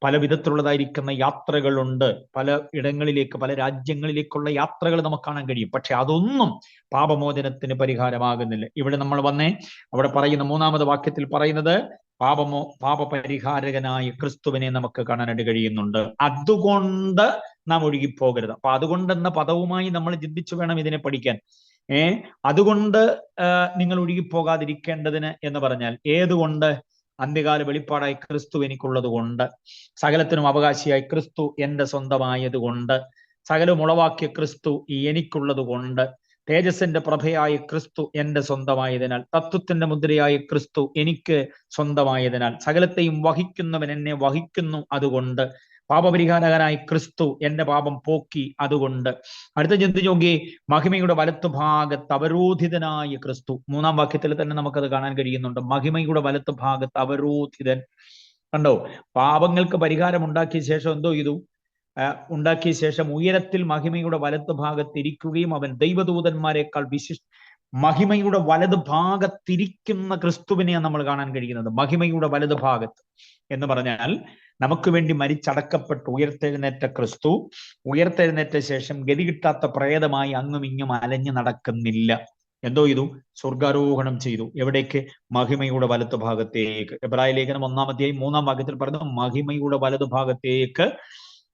പല വിധത്തിലുള്ളതായിരിക്കുന്ന യാത്രകളുണ്ട്. പല ഇടങ്ങളിലേക്ക്, പല രാജ്യങ്ങളിലേക്കുള്ള യാത്രകൾ നമുക്ക് കാണാൻ കഴിയും. പക്ഷെ അതൊന്നും പാപമോചനത്തിന് പരിഹാരമാകുന്നില്ല. ഇവിടെ നമ്മൾ വന്നേ, അവിടെ പറയുന്ന 3-ാമത് വാക്യത്തിൽ പറയുന്നത് പാപപരിഹാരകനായ ക്രിസ്തുവിനെ നമുക്ക് കാണാനായിട്ട് കഴിയുന്നുണ്ട്. അതുകൊണ്ട് നാം ഒഴുകിപ്പോകരുത്. അപ്പൊ അതുകൊണ്ടെന്ന പദവുമായി നമ്മൾ ചിന്തിച്ചു വേണം ഇതിനെ പഠിക്കാൻ. അതുകൊണ്ട് നിങ്ങൾ ഒഴുകിപ്പോകാതിരിക്കേണ്ടതിന് എന്ന് പറഞ്ഞാൽ ഏതുകൊണ്ട്? അന്ത്യകാല വെളിപ്പാടായി ക്രിസ്തു എനിക്കുള്ളത് കൊണ്ട്, സകലത്തിനും അവകാശിയായി ക്രിസ്തു എന്റെ സ്വന്തമായത് കൊണ്ട്, സകലവും ഉളവാക്കിയ ക്രിസ്തു എനിക്കുള്ളത് കൊണ്ട്, തേജസ്സിന്റെ പ്രഭയായ ക്രിസ്തു എന്റെ സ്വന്തമായതിനാൽ, തത്വത്തിന്റെ മുദ്രയായ ക്രിസ്തു എനിക്ക് സ്വന്തമായതിനാൽ, സകലത്തെയും വഹിക്കുന്നവൻ എന്നെ വഹിക്കുന്നു അതുകൊണ്ട്, പാപപരിഹാരകനായി ക്രിസ്തു എന്റെ പാപം പോക്കി അതുകൊണ്ട്. അടുത്ത ചിന്തിച്ച് നോക്കി, മഹിമയുടെ വലത്തുഭാഗത്ത് അവരോധിതനായ ക്രിസ്തു. 3-ാം വാക്യത്തിൽ തന്നെ നമുക്കത് കാണാൻ കഴിയുന്നുണ്ട്. മഹിമയുടെ വലത്തുഭാഗത്ത് അവരോധിതൻ. കണ്ടോ? പാപങ്ങൾക്ക് പരിഹാരം ഉണ്ടാക്കിയ ശേഷം എന്തോ ചെയ്തു? ഉണ്ടാക്കിയ ശേഷം ഉയരത്തിൽ മഹിമയുടെ വലത്തുഭാഗത്ത് ഇരിക്കുകയും അവൻ ദൈവദൂതന്മാരെക്കാൾ മഹിമയുടെ വലതുഭാഗത്തിരിക്കുന്ന ക്രിസ്തുവിനെയാണ് നമ്മൾ കാണാൻ കഴിയുന്നത്. മഹിമയുടെ വലതുഭാഗത്ത് എന്ന് പറഞ്ഞാൽ നമുക്ക് വേണ്ടി മരിച്ചടക്കപ്പെട്ട് ഉയർത്തെഴുന്നേറ്റ ക്രിസ്തു ഉയർത്തെഴുന്നേറ്റ ശേഷം ഗതി കിട്ടാത്ത പ്രേതമായി അങ്ങും ഇങ്ങും അലഞ്ഞു നടക്കുന്നില്ല. എന്തോ ചെയ്തു? സ്വർഗാരോഹണം ചെയ്തു. എവിടേക്ക്? മഹിമയുടെ വലതുഭാഗത്തേക്ക്. എബ്രായ ലേഖനം 1-ാം അധ്യായം 3-ാം വാക്യത്തിൽ പറയുന്നു, മഹിമയുടെ വലതുഭാഗത്തേക്ക്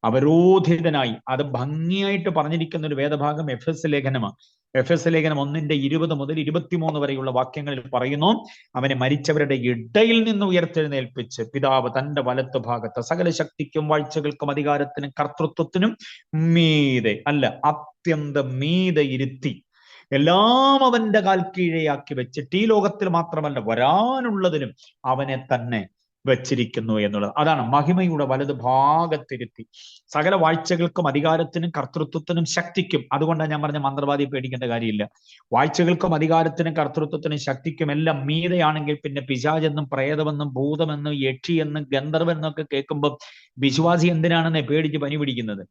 അവരോധിതനായി. അത് ഭംഗിയായിട്ട് പറഞ്ഞിരിക്കുന്ന ഒരു വേദഭാഗം എഫെസ് ലേഖനമാണ്. എഫെസ് ലേഖനം 1:20 മുതൽ 23 വരെയുള്ള വാക്യങ്ങളിൽ പറയുന്നു, അവനെ മരിച്ചവരുടെ ഇടയിൽ നിന്ന് ഉയർത്തെഴുന്നേൽപ്പിച്ച് പിതാവ് തന്റെ വലത്തുഭാഗത്ത് സകല ശക്തിക്കും വാഴ്ചകൾക്കും അധികാരത്തിനും കർത്തൃത്വത്തിനും മീതെ, അല്ല അത്യന്തം മീതെ ഇരുത്തി എല്ലാം അവന്റെ കാൽ കീഴെയാക്കി വെച്ചിട്ട് ഈ ലോകത്തിൽ മാത്രമല്ല വരാനുള്ളതിനും അവനെ തന്നെ വെച്ചിരിക്കുന്നു എന്നുള്ളത്. അതാണ് മഹിമയുടെ വലത് ഭാഗത്തിരുത്തി സകല വാഴ്ചകൾക്കും അധികാരത്തിനും കർത്തൃത്വത്തിനും ശക്തിക്കും. അതുകൊണ്ടാണ് ഞാൻ പറഞ്ഞ മന്ത്രവാദിയെ പേടിക്കേണ്ട കാര്യമില്ല. വാഴ്ചകൾക്കും അധികാരത്തിനും കർത്തൃത്വത്തിനും ശക്തിക്കും എല്ലാം മീതയാണെങ്കിൽ പിന്നെ പിശാചെന്നും പ്രേതമെന്നും ഭൂതമെന്നും യക്ഷിയെന്നും ഗന്ധർവെന്നൊക്കെ കേൾക്കുമ്പോൾ വിശ്വാസി എന്തിനാണെന്ന് പേടിച്ച് പനി പിടിക്കുന്നത്?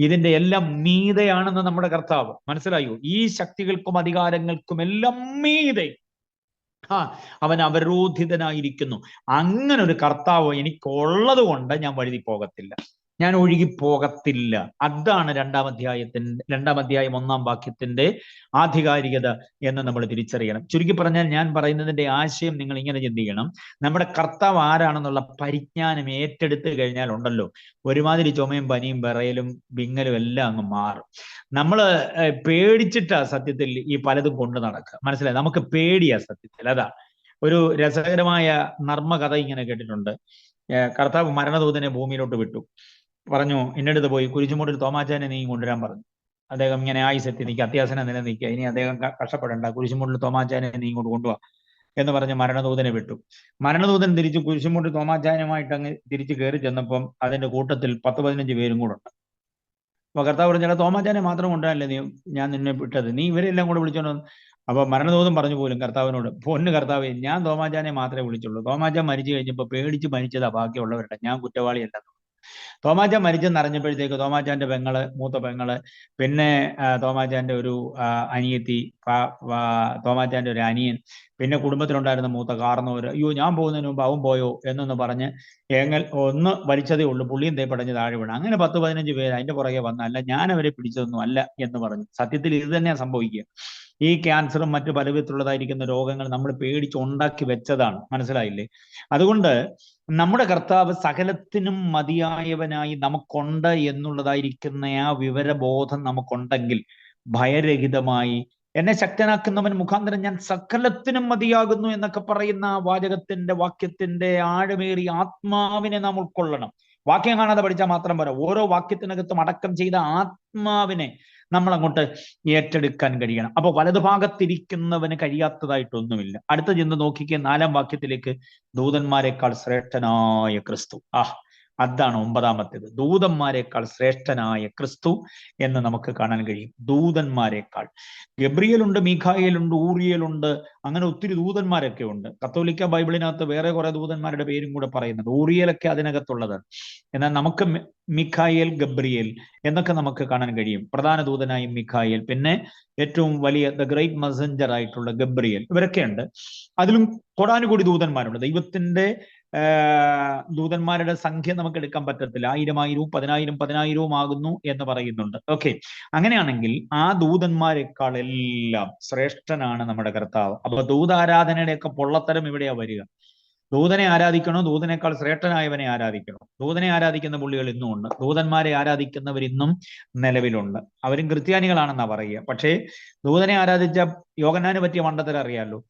ഇതിന്റെ എല്ലാം മീതയാണെന്ന് നമ്മുടെ കർത്താവ്. മനസ്സിലായോ? ഈ ശക്തികൾക്കും അധികാരങ്ങൾക്കും എല്ലാം മീതെ അവൻ അവരോധിതനായിരിക്കുന്നു. അങ്ങനെ ഒരു കർത്താവ് എനിക്കുള്ളത് കൊണ്ട് ഞാൻ വഴുതി പോകത്തില്ല, ഞാൻ ഒഴുകിപ്പോകത്തില്ല. അതാണ് 2-ാം അധ്യായം 1-ാം വാക്യത്തിന്റെ ആധികാരികത എന്ന് നമ്മൾ തിരിച്ചറിയണം. ചുരുക്കി പറഞ്ഞാൽ ഞാൻ പറയുന്നതിന്റെ ആശയം നിങ്ങൾ ഇങ്ങനെ ചിന്തിക്കണം. നമ്മുടെ കർത്താവ് ആരാണെന്നുള്ള പരിജ്ഞാനം ഏറ്റെടുത്ത് കഴിഞ്ഞാൽ ഉണ്ടല്ലോ, ഒരുമാതിരി ചുമയും പനിയും വിറയലും വിങ്ങലും എല്ലാം അങ്ങ് മാറും. നമ്മള് പേടിച്ചിട്ടാ സത്യത്തിൽ ഈ പലതും കൊണ്ട് നടക്കുക. മനസ്സിലായി? നമുക്ക് പേടിയാ സത്യത്തിൽ. അതാ ഒരു രസകരമായ നർമ്മകഥ ഇങ്ങനെ കേട്ടിട്ടുണ്ട്. കർത്താവ് മരണദൂതനെ ഭൂമിയിലോട്ട് വിട്ടു. പറഞ്ഞു, ഇന്നടുത്ത് പോയി കുരിശുമൂട്ടിൽ തോമാച്ചാനെ നീ കൊണ്ടുവരാൻ പറഞ്ഞു. അദ്ദേഹം ഇങ്ങനെ ആയുസെത്തി നിൽക്കുക, അത്യാസനം നിലനിൽക്കുക, ഇനി അദ്ദേഹം കഷ്ടപ്പെടേണ്ട, കുരിശുമൂട്ടിൽ തോമാച്ചാനെ നീ ഇങ്ങോട്ട് കൊണ്ടുപോവാ എന്ന് പറഞ്ഞ് മരണദൂതനെ വിട്ടു. മരണദൂതൻ തിരിച്ച് കുരിശുമൂട്ടിൽ തോമാച്ചാനുമായിട്ട് അങ്ങ് തിരിച്ച് കയറി ചെന്നപ്പം അതിന്റെ കൂട്ടത്തിൽ 10-15 പേരും കൂടെ ഉണ്ട്. അപ്പൊ കർത്താവ് പറഞ്ഞാൽ തോമാച്ചാനെ മാത്രം കൊണ്ടുവരാനല്ലേ ഞാൻ നിന്നെ വിട്ടത്, നീ ഇവരെല്ലാം കൂടെ വിളിച്ചോണ്ട്. അപ്പൊ മരണദൂതൻ പറഞ്ഞു പോലും കർത്താവിനോട്, പൊന്ന് കർത്താവേ, ഞാൻ തോമാച്ചാനെ മാത്രമേ വിളിച്ചുള്ളൂ. തോമാച്ചാൻ മരിച്ചു കഴിഞ്ഞപ്പോ പേടിച്ച് മരിച്ചതാ ബാക്കിയുള്ളവരുടെ, ഞാൻ കുറ്റവാളിയല്ല. തോമാച്ചാൻ മരിച്ചെന്ന് അറിഞ്ഞപ്പോഴത്തേക്ക് തോമാച്ചാന്റെ മൂത്ത പെങ്ങള്, പിന്നെ തോമാച്ചാന്റെ ഒരു അനിയത്തി, തോമാച്ചാന്റെ ഒരു അനിയൻ, പിന്നെ കുടുംബത്തിലുണ്ടായിരുന്ന മൂത്ത കാർന്നവര്, അയ്യോ ഞാൻ പോകുന്നതിന് മുമ്പ് അവൻ പോയോ എന്നൊന്ന് പറഞ്ഞ് ഒന്ന് വലിച്ചതേ ഉള്ളൂ, പുള്ളിയും തേപ്പടഞ്ഞ് താഴെ വീണു. അങ്ങനെ 10-15 പേര് അതിന്റെ പുറകെ വന്ന, അല്ല ഞാൻ അവരെ പിടിച്ചതൊന്നും അല്ല എന്ന് പറഞ്ഞു. സത്യത്തിൽ ഇത് തന്നെയാ സംഭവിക്കുക. ഈ ക്യാൻസറും മറ്റു പല വിധത്തിലുള്ളതായിരിക്കുന്ന രോഗങ്ങൾ നമ്മൾ പേടിച്ച് ഉണ്ടാക്കി വെച്ചതാണ്. മനസ്സിലായില്ലേ? അതുകൊണ്ട് നമ്മുടെ കർത്താവ് സകലത്തിനും മതിയായവനായി നമുക്കുണ്ട് എന്നുള്ളതായിരിക്കുന്ന ആ വിവരബോധം നമുക്കുണ്ടെങ്കിൽ ഭയരഹിതമായി എന്നെ ശക്തനാക്കുന്നവൻ മുഖാന്തരം ഞാൻ സകലത്തിനും മതിയാകുന്നു എന്നൊക്കെ പറയുന്ന ആ വാക്യത്തിന്റെ ആഴമേറിയ ആത്മാവിനെ നാം ഉൾക്കൊള്ളണം. വാക്യം കാണാതെ പഠിച്ചാൽ മാത്രം പോരാ, ഓരോ വാക്യത്തിനകത്തും അടക്കം ചെയ്ത ആത്മാവിനെ നമ്മൾ അങ്ങോട്ട് ഏറ്റെടുക്കാൻ കഴിയണം. അപ്പൊ വലതുഭാഗത്തിരിക്കുന്നവന് കഴിയാത്തതായിട്ടൊന്നുമില്ല. അടുത്ത ചിന്ത നോക്കിക്കേ, 4-ാം വാക്യത്തിലേക്ക്, ദൂതന്മാരെക്കാൾ ശ്രേഷ്ഠനായ ക്രിസ്തു. അതാണ് 9-ാമത്തേത്. ദൂതന്മാരെക്കാൾ ശ്രേഷ്ഠനായ ക്രിസ്തു എന്ന് നമുക്ക് കാണാൻ കഴിയും. ദൂതന്മാരെക്കാൾ ഗബ്രിയേലുണ്ട്, മീഖായേലുണ്ട്, ഊറിയേലുണ്ട്, അങ്ങനെ ഒത്തിരി ദൂതന്മാരൊക്കെ ഉണ്ട്. കത്തോലിക്ക ബൈബിളിനകത്ത് വേറെ കുറെ ദൂതന്മാരുടെ പേരും കൂടെ പറയുന്നുണ്ട്. ഊറിയേലൊക്കെ അതിനകത്തുള്ളതാണ്. എന്നാൽ നമുക്ക് മിഖായേൽ, ഗബ്രിയേൽ എന്നൊക്കെ നമുക്ക് കാണാൻ കഴിയും. പ്രധാന ദൂതനായി മിഖായേൽ, പിന്നെ ഏറ്റവും വലിയ ദ ഗ്രേറ്റ് മെസഞ്ചർ ആയിട്ടുള്ള ഗബ്രിയേൽ, ഇവരൊക്കെ ഉണ്ട്. അതിലും കോടാനുകൂടി ദൂതന്മാരുണ്ട്. ദൈവത്തിന്റെ ദൂതന്മാരുടെ സംഖ്യ നമുക്ക് എടുക്കാൻ പറ്റത്തില്ല. 1000-1000, 10,000-10,000 ആകുന്നു എന്ന് പറയുന്നുണ്ട്. ഓക്കെ, അങ്ങനെയാണെങ്കിൽ ആ ദൂതന്മാരെക്കാൾ എല്ലാം ശ്രേഷ്ഠനാണ് നമ്മുടെ കർത്താവ്. അപ്പൊ ദൂതാരാധനയുടെയൊക്കെ പൊള്ളത്തരം ഇവിടെയാ വരിക. ദൂതനെ ആരാധിക്കണോ, ദൂതനേക്കാൾ ശ്രേഷ്ഠനായവനെ ആരാധിക്കണോ? ദൂതനെ ആരാധിക്കുന്ന പുള്ളികൾ ഇന്നും ഉണ്ട്, ദൂതന്മാരെ ആരാധിക്കുന്നവർ ഇന്നും നിലവിലുണ്ട്. അവരും ക്രിസ്ത്യാനികളാണെന്നാ പറയുക. പക്ഷേ ദൂതനെ ആരാധിച്ച യോഹന്നാന് പറ്റിയ മണ്ടത്തരം അറിയാലോ.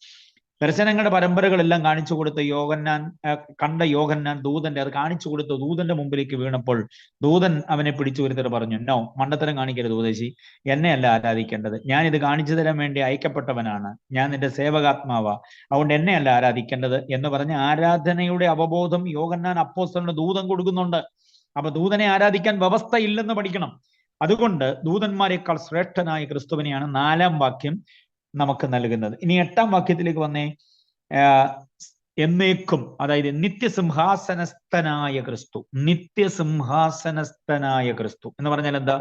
ദർശനങ്ങളുടെ പരമ്പരകളെല്ലാം കാണിച്ചു കൊടുത്ത യോഹന്നാൻ ദൂതന്റെ അത് കാണിച്ചു കൊടുത്ത ദൂതന്റെ മുമ്പിലേക്ക് വീണപ്പോൾ ദൂതൻ അവനെ പിടിച്ചു വരുത്തിട്ട് പറഞ്ഞു, നോ, മണ്ടത്തരം കാണിക്കരുത് ഉപദേശി, എന്നെയല്ല ആരാധിക്കേണ്ടത്, ഞാൻ ഇത് കാണിച്ചു തരാൻ വേണ്ടി അയക്കപ്പെട്ടവനാണ്, ഞാൻ നിന്റെ സേവകാത്മാവാ, അതുകൊണ്ട് എന്നെയല്ല ആരാധിക്കേണ്ടത് എന്ന് പറഞ്ഞ് ആരാധനയുടെ അവബോധം യോഹന്നാൻ അപ്പോസ്തലന് ദൂതൻ കൊടുക്കുന്നുണ്ട്. അപ്പൊ ദൂതനെ ആരാധിക്കാൻ വ്യവസ്ഥ ഇല്ലെന്ന് പഠിക്കണം. അതുകൊണ്ട് ദൂതന്മാരെക്കാൾ ശ്രേഷ്ഠനായ ക്രിസ്തുവിനെയാണ് 4-ാം വാക്യം നമുക്ക് നൽകുന്നത്. ഇനി 8-ാം വാക്യത്തിലേക്ക് വന്നേ. എന്നേക്കും, അതായത് നിത്യസിംഹാസനസ്ഥനായ ക്രിസ്തു. നിത്യസിംഹാസനസ്ഥനായ ക്രിസ്തു എന്ന് പറഞ്ഞാൽ എന്താ?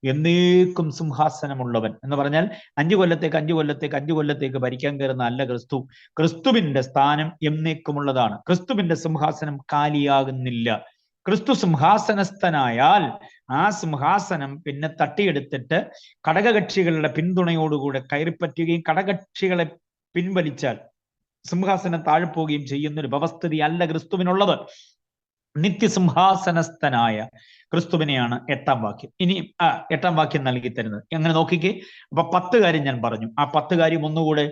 എന്നേക്കും സിംഹാസനമുള്ളവൻ എന്ന് പറഞ്ഞാൽ 5 കൊല്ലത്തേക്ക് ഭരിക്കാൻ കയറുന്ന അല്ല ക്രിസ്തു. ക്രിസ്തുവിന്റെ സ്ഥാനം എന്നേക്കുമുള്ളതാണ്. ക്രിസ്തുവിന്റെ സിംഹാസനം കാലിയാകുന്നില്ല. ക്രിസ്തു സിംഹാസനസ്ഥനായാൽ ആ സിംഹാസനം പിന്നെ തട്ടിയെടുത്തിട്ട് ഘടകകക്ഷികളുടെ പിന്തുണയോടുകൂടെ കയറിപ്പറ്റുകയും ഘടകകക്ഷികളെ പിൻവലിച്ചാൽ സിംഹാസനം താഴ്പോവുകയും ചെയ്യുന്നൊരു വ്യവസ്ഥിതി അല്ല ക്രിസ്തുവിനുള്ളത്. നിത്യസിംഹാസനസ്ഥനായ ക്രിസ്തുവിനെയാണ് 8-ാം വാക്യം. ഇനി 8-ാം വാക്യം നൽകി തരുന്നത്. അങ്ങനെ നോക്കിക്കേ. അപ്പൊ 10 കാര്യം ഞാൻ പറഞ്ഞു. ആ 10 കാര്യം ഒന്നുകൂടെ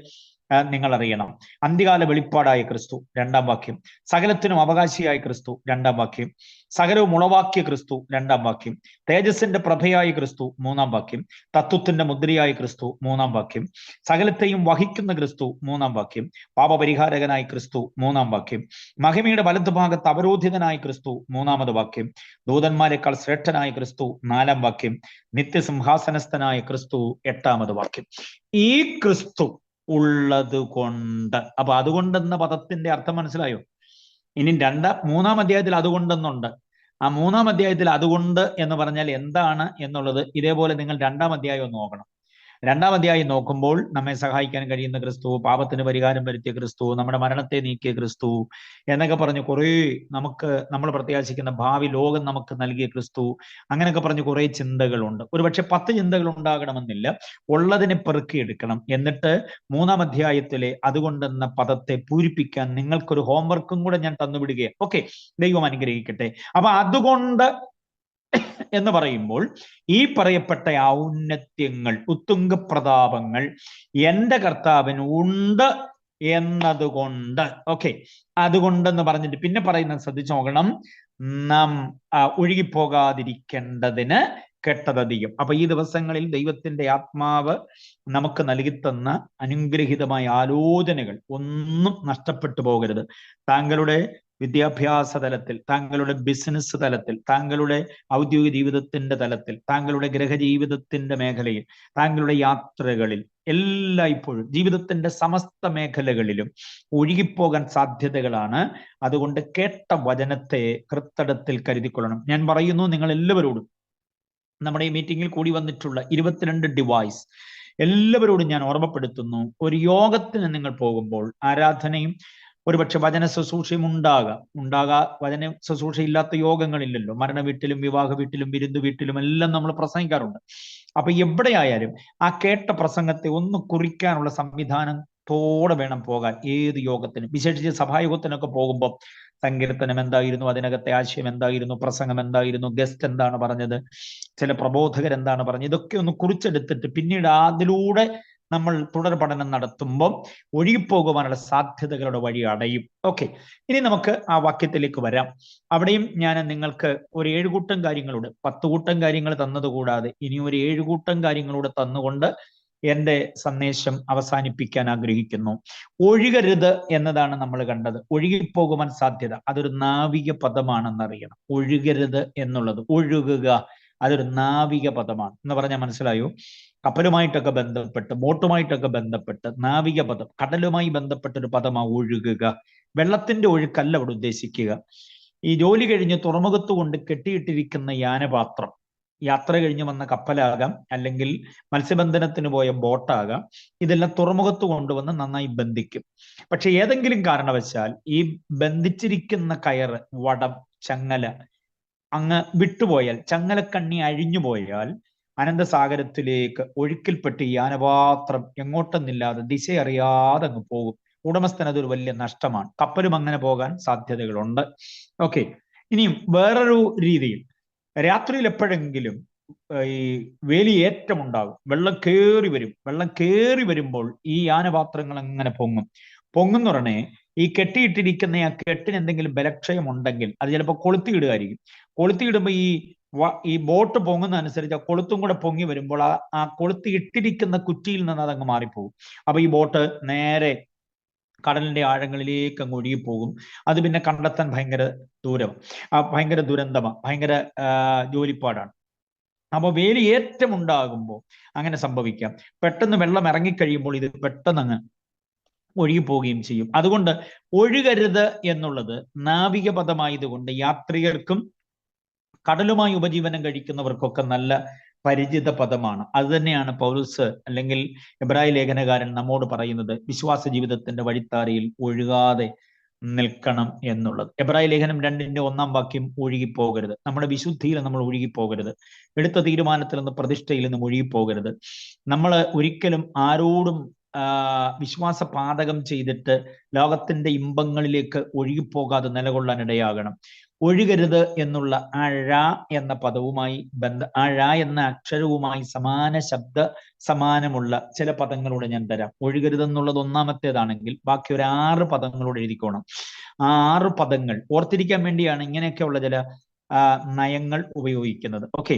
നിങ്ങൾ അറിയണം. അന്ത്യകാല വെളിപ്പാടായ ക്രിസ്തു, 2-ാം വാക്യം. സകലത്തിനും അവകാശിയായ ക്രിസ്തു, 2-ാം വാക്യം. സകലവും ഉളവാക്കിയ ക്രിസ്തു, 2-ാം വാക്യം. തേജസ്സിന്റെ പ്രഭയായ ക്രിസ്തു, 3-ാം വാക്യം. തത്വത്തിന്റെ മുദ്രയായ ക്രിസ്തു, 3-ാം വാക്യം. സകലത്തെയും വഹിക്കുന്ന ക്രിസ്തു, 3-ാം വാക്യം. പാപപരിഹാരകനായ ക്രിസ്തു, 3-ാം വാക്യം. മഹിമയുടെ വലതുഭാഗത്ത് അവരോധിതനായ ക്രിസ്തു, 3-ാമത് വാക്യം. ദൂതന്മാരെക്കാൾ ശ്രേഷ്ഠനായ ക്രിസ്തു, 4-ാം വാക്യം. നിത്യസിംഹാസനസ്ഥനായ ക്രിസ്തു, 8-ാമത് വാക്യം. ഈ ക്രിസ്തു ഉള്ളത് കൊണ്ട്, അപ്പൊ അതുകൊണ്ടെന്ന പദത്തിന്റെ അർത്ഥം മനസ്സിലായോ? ഇനി 3-ാം അധ്യായത്തിൽ അതുകൊണ്ടെന്നുണ്ട്. ആ 3-ാം അധ്യായത്തിൽ അതുകൊണ്ട് എന്ന് പറഞ്ഞാൽ എന്താണ് എന്നുള്ളത് ഇതേപോലെ നിങ്ങൾ 2-ാം അധ്യായം നോക്കണം. 2-ാം അധ്യായം നോക്കുമ്പോൾ നമ്മെ സഹായിക്കാൻ കഴിയുന്ന ക്രിസ്തു, പാപത്തിന് പരിഹാരം വരുത്തിയ ക്രിസ്തു, നമ്മുടെ മരണത്തെ നീക്കിയ ക്രിസ്തു എന്നൊക്കെ പറഞ്ഞ് കുറേ നമ്മൾ പ്രത്യാശിക്കുന്ന ഭാവി ലോകം നമുക്ക് നൽകിയ ക്രിസ്തു, അങ്ങനെയൊക്കെ പറഞ്ഞ് കുറേ ചിന്തകളുണ്ട്. ഒരുപക്ഷെ 10 ചിന്തകൾ ഉണ്ടാകണമെന്നില്ല, ഉള്ളതിനെ പെറുക്കിയെടുക്കണം. എന്നിട്ട് 3-ാം അധ്യായത്തിലെ അതുകൊണ്ടെന്ന പദത്തെ പൂരിപ്പിക്കാൻ നിങ്ങൾക്കൊരു ഹോംവർക്കും കൂടെ ഞാൻ തന്നുവിടുകയാണ്. ഓക്കെ, ദൈവം അനുഗ്രഹിക്കട്ടെ. അപ്പൊ അതുകൊണ്ട് എന്ന് പറയുമ്പോൾ ഈ പറയപ്പെട്ട ഔന്നത്യങ്ങൾ, ഉത്തുംഗ പ്രതാപങ്ങൾ എന്റെ കർത്താവിന് ഉണ്ട് എന്നതുകൊണ്ട്. ഓക്കെ, അതുകൊണ്ടെന്ന് പറഞ്ഞിട്ട് പിന്നെ പറയുന്നത് ശ്രദ്ധിച്ചു നോക്കണം. നാം ഒഴുകിപ്പോകാതിരിക്കേണ്ടതിന് കെട്ടതധികം. അപ്പൊ ഈ ദിവസങ്ങളിൽ ദൈവത്തിന്റെ ആത്മാവ് നമുക്ക് നൽകിത്തന്ന അനുഗ്രഹീതമായ ആലോചനകൾ ഒന്നും നഷ്ടപ്പെട്ടു പോകരുത്. താങ്കളുടെ വിദ്യാഭ്യാസ തലത്തിൽ, താങ്കളുടെ ബിസിനസ് തലത്തിൽ, താങ്കളുടെ ഔദ്യോഗിക ജീവിതത്തിന്റെ തലത്തിൽ, താങ്കളുടെ ഗൃഹജീവിതത്തിന്റെ മേഖലയിൽ, താങ്കളുടെ യാത്രകളിൽ, എല്ലായ്പ്പോഴും ജീവിതത്തിന്റെ സമസ്ത മേഖലകളിലും ഒഴുകിപ്പോകാൻ സാധ്യതകളാണ്. അതുകൊണ്ട് കേട്ട വചനത്തെ കൃത്തടത്തിൽ കരുതിക്കൊള്ളണം. ഞാൻ പറയുന്നു നിങ്ങൾ എല്ലാവരോടും, നമ്മുടെ ഈ മീറ്റിംഗിൽ കൂടി വന്നിട്ടുള്ള 22 ഡിവൈസ് എല്ലാവരോടും ഞാൻ ഓർമ്മപ്പെടുത്തുന്നു. ഒരു യോഗത്തിന് നിങ്ങൾ പോകുമ്പോൾ ആരാധനയും ഒരുപക്ഷെ വചന ശുശ്രൂഷയും വചന ശുശ്രൂഷ ഇല്ലാത്ത യോഗങ്ങളില്ലല്ലോ. മരണ വീട്ടിലും വിവാഹ വീട്ടിലും വിരുന്നു വീട്ടിലും എല്ലാം നമ്മൾ പ്രസംഗിക്കാറുണ്ട്. അപ്പൊ എവിടെയായാലും ആ കേട്ട പ്രസംഗത്തെ ഒന്ന് കുറിക്കാനുള്ള സംവിധാനത്തോടെ വേണം പോകാൻ ഏത് യോഗത്തിനും. വിശേഷിച്ച് സഭായോഗത്തിനൊക്കെ പോകുമ്പോൾ സങ്കീർത്തനം എന്തായിരുന്നു, അതിനകത്തെ ആശയം എന്തായിരുന്നു, പ്രസംഗം എന്തായിരുന്നു, ഗസ്റ്റ് എന്താണ് പറഞ്ഞത്, ചില പ്രബോധകർ എന്താണ് പറഞ്ഞത്, ഇതൊക്കെ ഒന്ന് കുറിച്ചെടുത്തിട്ട് പിന്നീട് അതിലൂടെ നമ്മൾ തുടർ പഠനം നടത്തുമ്പോൾ ഒഴുകിപ്പോകുവാനുള്ള സാധ്യതകളുടെ വഴി അടയും. ഓക്കെ, ഇനി നമുക്ക് ആ വാക്യത്തിലേക്ക് വരാം. അവിടെയും ഞാൻ നിങ്ങൾക്ക് ഒരു 7 കൂട്ടം കാര്യങ്ങളോട് 10 കൂട്ടം കാര്യങ്ങൾ തന്നതുകൂടാതെ ഇനി ഒരു 7 കൂട്ടം കാര്യങ്ങളോട് തന്നുകൊണ്ട് എന്റെ സന്ദേശം അവസാനിപ്പിക്കാൻ ആഗ്രഹിക്കുന്നു. ഒഴുകരുത് എന്നതാണ് നമ്മൾ കണ്ടത്. ഒഴുകിപ്പോകുവാൻ സാധ്യത, അതൊരു നാവിക പദമാണെന്നറിയണം. ഒഴുകരുത് എന്നുള്ളത്, ഒഴുകുക, അതൊരു നാവിക പദമാണ് എന്ന് പറഞ്ഞാൽ മനസ്സിലായോ? കപ്പലുമായിട്ടൊക്കെ ബന്ധപ്പെട്ട്, ബോട്ടുമായിട്ടൊക്കെ ബന്ധപ്പെട്ട് നാവിക പദം, കടലുമായി ബന്ധപ്പെട്ടൊരു പദമാണ് ഒഴുകുക. വെള്ളത്തിന്റെ ഒഴുക്കല്ല അവിടെ ഉദ്ദേശിക്കുക. ഈ ജോലി കഴിഞ്ഞ് തുറമുഖത്ത് കൊണ്ട് കെട്ടിയിട്ടിരിക്കുന്ന യാനപാത്രം, യാത്ര കഴിഞ്ഞ് വന്ന കപ്പലാകാം, അല്ലെങ്കിൽ മത്സ്യബന്ധനത്തിന് പോയ ബോട്ടാകാം, ഇതെല്ലാം തുറമുഖത്ത് കൊണ്ടുവന്ന് നന്നായി ബന്ധിക്കും. പക്ഷെ ഏതെങ്കിലും കാരണവശാൽ ഈ ബന്ധിച്ചിരിക്കുന്ന കയറ്, വടം, ചങ്ങല അങ്ങ് വിട്ടുപോയാൽ, ചങ്ങലക്കണ്ണി അഴിഞ്ഞു പോയാൽ അനന്തസാഗരത്തിലേക്ക് ഒഴുക്കിൽപ്പെട്ട് ഈ യാനപാത്രം എങ്ങോട്ടെന്നില്ലാതെ ദിശ അറിയാതെ അങ്ങ് പോകും. ഉടമസ്ഥന് അതൊരു വലിയ നഷ്ടമാണ്. കപ്പലും അങ്ങനെ പോകാൻ സാധ്യതകളുണ്ട്. ഓക്കെ, ഇനിയും വേറൊരു രീതിയിൽ, രാത്രിയിൽ എപ്പോഴെങ്കിലും ഈ വേലിയേറ്റം ഉണ്ടാകും, വെള്ളം കയറി വരും. വെള്ളം കയറി വരുമ്പോൾ ഈ യാനപാത്രങ്ങൾ അങ്ങനെ പൊങ്ങുന്ന ഉടനെ ഈ കെട്ടിയിട്ടിരിക്കുന്ന ആ കെട്ടിന് എന്തെങ്കിലും ബലക്ഷയം ഉണ്ടെങ്കിൽ അത് ചിലപ്പോൾ കൊളുത്തിയിടുകയായിരിക്കും. കൊളുത്തിയിടുമ്പോൾ ഈ ബോട്ട് പൊങ്ങുന്ന അനുസരിച്ച് ആ കൊളുത്തും കൂടെ പൊങ്ങി വരുമ്പോൾ ആ കൊളുത്തി ഇട്ടിരിക്കുന്ന കുറ്റിയിൽ നിന്ന് അതങ്ങ് മാറിപ്പോകും. അപ്പൊ ഈ ബോട്ട് നേരെ കടലിന്റെ ആഴങ്ങളിലേക്ക് അങ്ങ് ഒഴുകിപ്പോകും. അത് പിന്നെ കണ്ടെത്താൻ ഭയങ്കര ദുരന്തമാണ്, ഭയങ്കര ജോലിപ്പാടാണ്. അപ്പൊ വേലിയേറ്റം ഉണ്ടാകുമ്പോൾ അങ്ങനെ സംഭവിക്കാം. പെട്ടെന്ന് വെള്ളം ഇറങ്ങിക്കഴിയുമ്പോൾ ഇത് പെട്ടെന്ന് അങ്ങ് ഒഴുകിപ്പോവുകയും ചെയ്യും. അതുകൊണ്ട് ഒഴുകരുത് എന്നുള്ളത് നാവിക പദമായതുകൊണ്ട് യാത്രികർക്കും കടലുമായി ഉപജീവനം കഴിക്കുന്നവർക്കൊക്കെ നല്ല പരിചിത പദമാണ്. അത് തന്നെയാണ് പൗലോസ് അല്ലെങ്കിൽ എബ്രായ ലേഖനകാരൻ നമ്മോട് പറയുന്നത്, വിശ്വാസ ജീവിതത്തിന്റെ വഴിത്താരയിൽ ഒഴുകാതെ നിൽക്കണം എന്നുള്ളത്. എബ്രായ ലേഖനം 2:1 വാക്യം, ഒഴുകിപ്പോകരുത്. നമ്മുടെ വിശുദ്ധിയിൽ നമ്മൾ ഒഴുകിപ്പോകരുത്. എടുത്ത തീരുമാനത്തിൽ നിന്ന്, പ്രതിഷ്ഠയിൽ നിന്നും ഒഴുകിപ്പോകരുത്. നമ്മൾ ഒരിക്കലും ആരോടും വിശ്വാസപാതകം ചെയ്തിട്ട് ലോകത്തിന്റെ ഇമ്പങ്ങളിലേക്ക് ഒഴുകിപ്പോകാതെ നിലകൊള്ളാൻ ഇടയാകണം. ഒഴുകരുത് എന്നുള്ള ആ ഴ എന്ന പദവുമായി ആ ഴ എന്ന അക്ഷരവുമായി സമാനമുള്ള ചില പദങ്ങളോട് ഞാൻ തരാം. ഒഴുകരുത് എന്നുള്ളത് ഒന്നാമത്തേതാണെങ്കിൽ ബാക്കി ഒരു 6 പദങ്ങളോട് എഴുതിക്കോണം. ആ 6 പദങ്ങൾ ഓർത്തിരിക്കാൻ വേണ്ടിയാണ് ഇങ്ങനെയൊക്കെയുള്ള ചില നയങ്ങൾ ഉപയോഗിക്കുന്നത്. ഓക്കെ,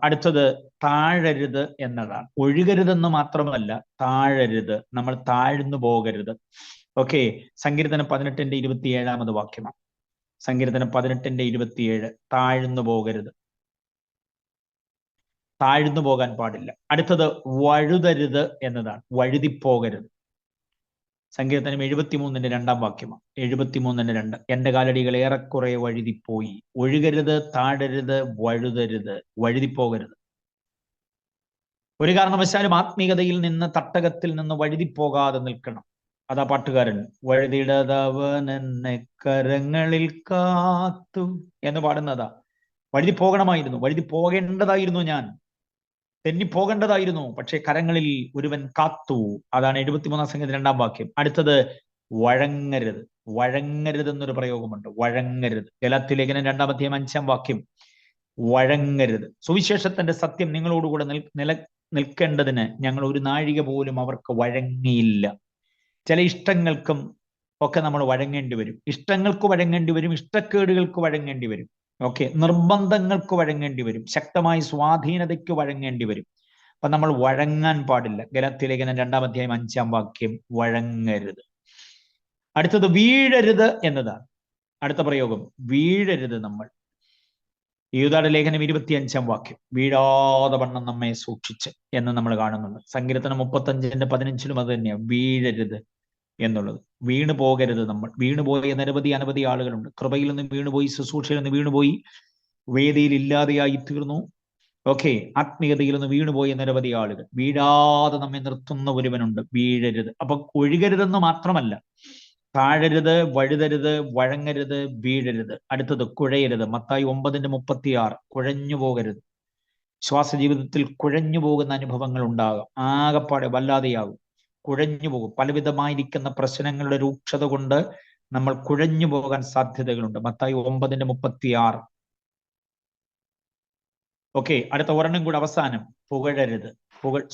അടുത്തത് താഴരുത് എന്നതാണ്. ഒഴുകരുതെന്ന് മാത്രമല്ല, താഴരുത്, നമ്മൾ താഴ്ന്നു പോകരുത്. ഓക്കെ, സങ്കീർത്തനം 18:27 വാക്യമാണ്. സങ്കീർത്തനം 18:27, താഴ്ന്നു പോകരുത്, താഴ്ന്നു പോകാൻ പാടില്ല. അടുത്തത് വഴുതരുത് എന്നതാണ്, വഴുതിപ്പോകരുത്. സങ്കീർത്തനം 73:2 വാക്യമാണ്. 73:2, എന്റെ കാലടികൾ ഏറെക്കുറെ വഴുതിപ്പോയി. ഒഴുകരുത്, താഴരുത്, വഴുതരുത്, വഴുതിപ്പോകരുത്. ഒരു കാരണവശാലും ആത്മീയതയിൽ നിന്ന്, തട്ടകത്തിൽ നിന്ന് വഴുതിപ്പോകാതെ നിൽക്കണം. അതാ പാട്ടുകാരൻ, വഴുതിടതവൻ എന്നെ കരങ്ങളിൽ കാത്തു എന്ന് പാടുന്നതാ. വഴുതി പോകണമായിരുന്നു, വഴുതി പോകേണ്ടതായിരുന്നു, ഞാൻ തെന്നിപ്പോകേണ്ടതായിരുന്നു, പക്ഷെ കരങ്ങളിൽ ഒരുവൻ കാത്തു. അതാണ് 73 സങ്കീർത്തനം 2 വാക്യം. അടുത്തത് വഴങ്ങരുത്. വഴങ്ങരുത് എന്നൊരു പ്രയോഗമുണ്ട്, വഴങ്ങരുത്. ഗലാത്യ ലേഖനം 2:5 വാക്യം, വഴങ്ങരുത്. സുവിശേഷത്തിന്റെ സത്യം നിങ്ങളോടുകൂടെ നിൽക്കേണ്ടതിന് ഞങ്ങൾ ഒരു നാഴിക പോലും അവർക്ക് വഴങ്ങിയില്ല. ചില ഇഷ്ടങ്ങൾക്കും ഒക്കെ നമ്മൾ വഴങ്ങേണ്ടി വരും. ഇഷ്ടങ്ങൾക്ക് വഴങ്ങേണ്ടി വരും, ഇഷ്ടക്കേടുകൾക്ക് വഴങ്ങേണ്ടി വരും. ഓക്കെ, നിർബന്ധങ്ങൾക്ക് വഴങ്ങേണ്ടി വരും, ശക്തമായ സ്വാധീനതയ്ക്ക് വഴങ്ങേണ്ടി വരും. അപ്പൊ നമ്മൾ വഴങ്ങാൻ പാടില്ല. ഗലാത്യ ലേഖനം 2:5 വാക്യം, വഴങ്ങരുത്. അടുത്തത് വീഴരുത് എന്നതാണ്. അടുത്ത പ്രയോഗം, വീഴരുത്. നമ്മൾ യൂദായുടെ ലേഖനം 25 വാക്യം, വീഴാതെ വണ്ണം നമ്മെ സൂക്ഷിച്ച് എന്ന് നമ്മൾ കാണുന്നുണ്ട്. സങ്കീർത്തനം 35:15 അത് തന്നെയാണ്, വീഴരുത് എന്നുള്ളത്. വീണു പോകരുത്. നമ്മൾ വീണുപോയ അനവധി ആളുകളുണ്ട്. കൃപയിൽ നിന്ന് വീണുപോയി, ശുശ്രൂഷയിൽ നിന്ന് വീണുപോയി, വേദിയിൽ ഇല്ലാതെയായി തീർന്നു. ഓക്കെ, ആത്മീയതയിൽ നിന്ന് വീണുപോയ നിരവധി ആളുകൾ. വീഴാതെ നമ്മെ നിർത്തുന്ന ഒരുവനുണ്ട്. വീഴരുത്. അപ്പൊ ഒഴുകരുതെന്ന് മാത്രമല്ല, താഴരുത്, വഴുതരുത്, വഴങ്ങരുത്, വീഴരുത്. അടുത്തത് കുഴയരുത്. മത്തായി 9:36, കുഴഞ്ഞു പോകരുത്. ശ്വാസ ജീവിതത്തിൽ കുഴഞ്ഞു പോകുന്ന അനുഭവങ്ങൾ ഉണ്ടാകാം. ആകപ്പാടെ വല്ലാതെയാകും, കുഴഞ്ഞു പോകും. പലവിധമായിരിക്കുന്ന പ്രശ്നങ്ങളുടെ രൂക്ഷത കൊണ്ട് നമ്മൾ കുഴഞ്ഞു പോകാൻ സാധ്യതകളുണ്ട്. മത്തായി 9:36. ഓക്കെ, അടുത്ത ഒരെണ്ണം കൂടെ അവസാനം, പുകഴരുത്.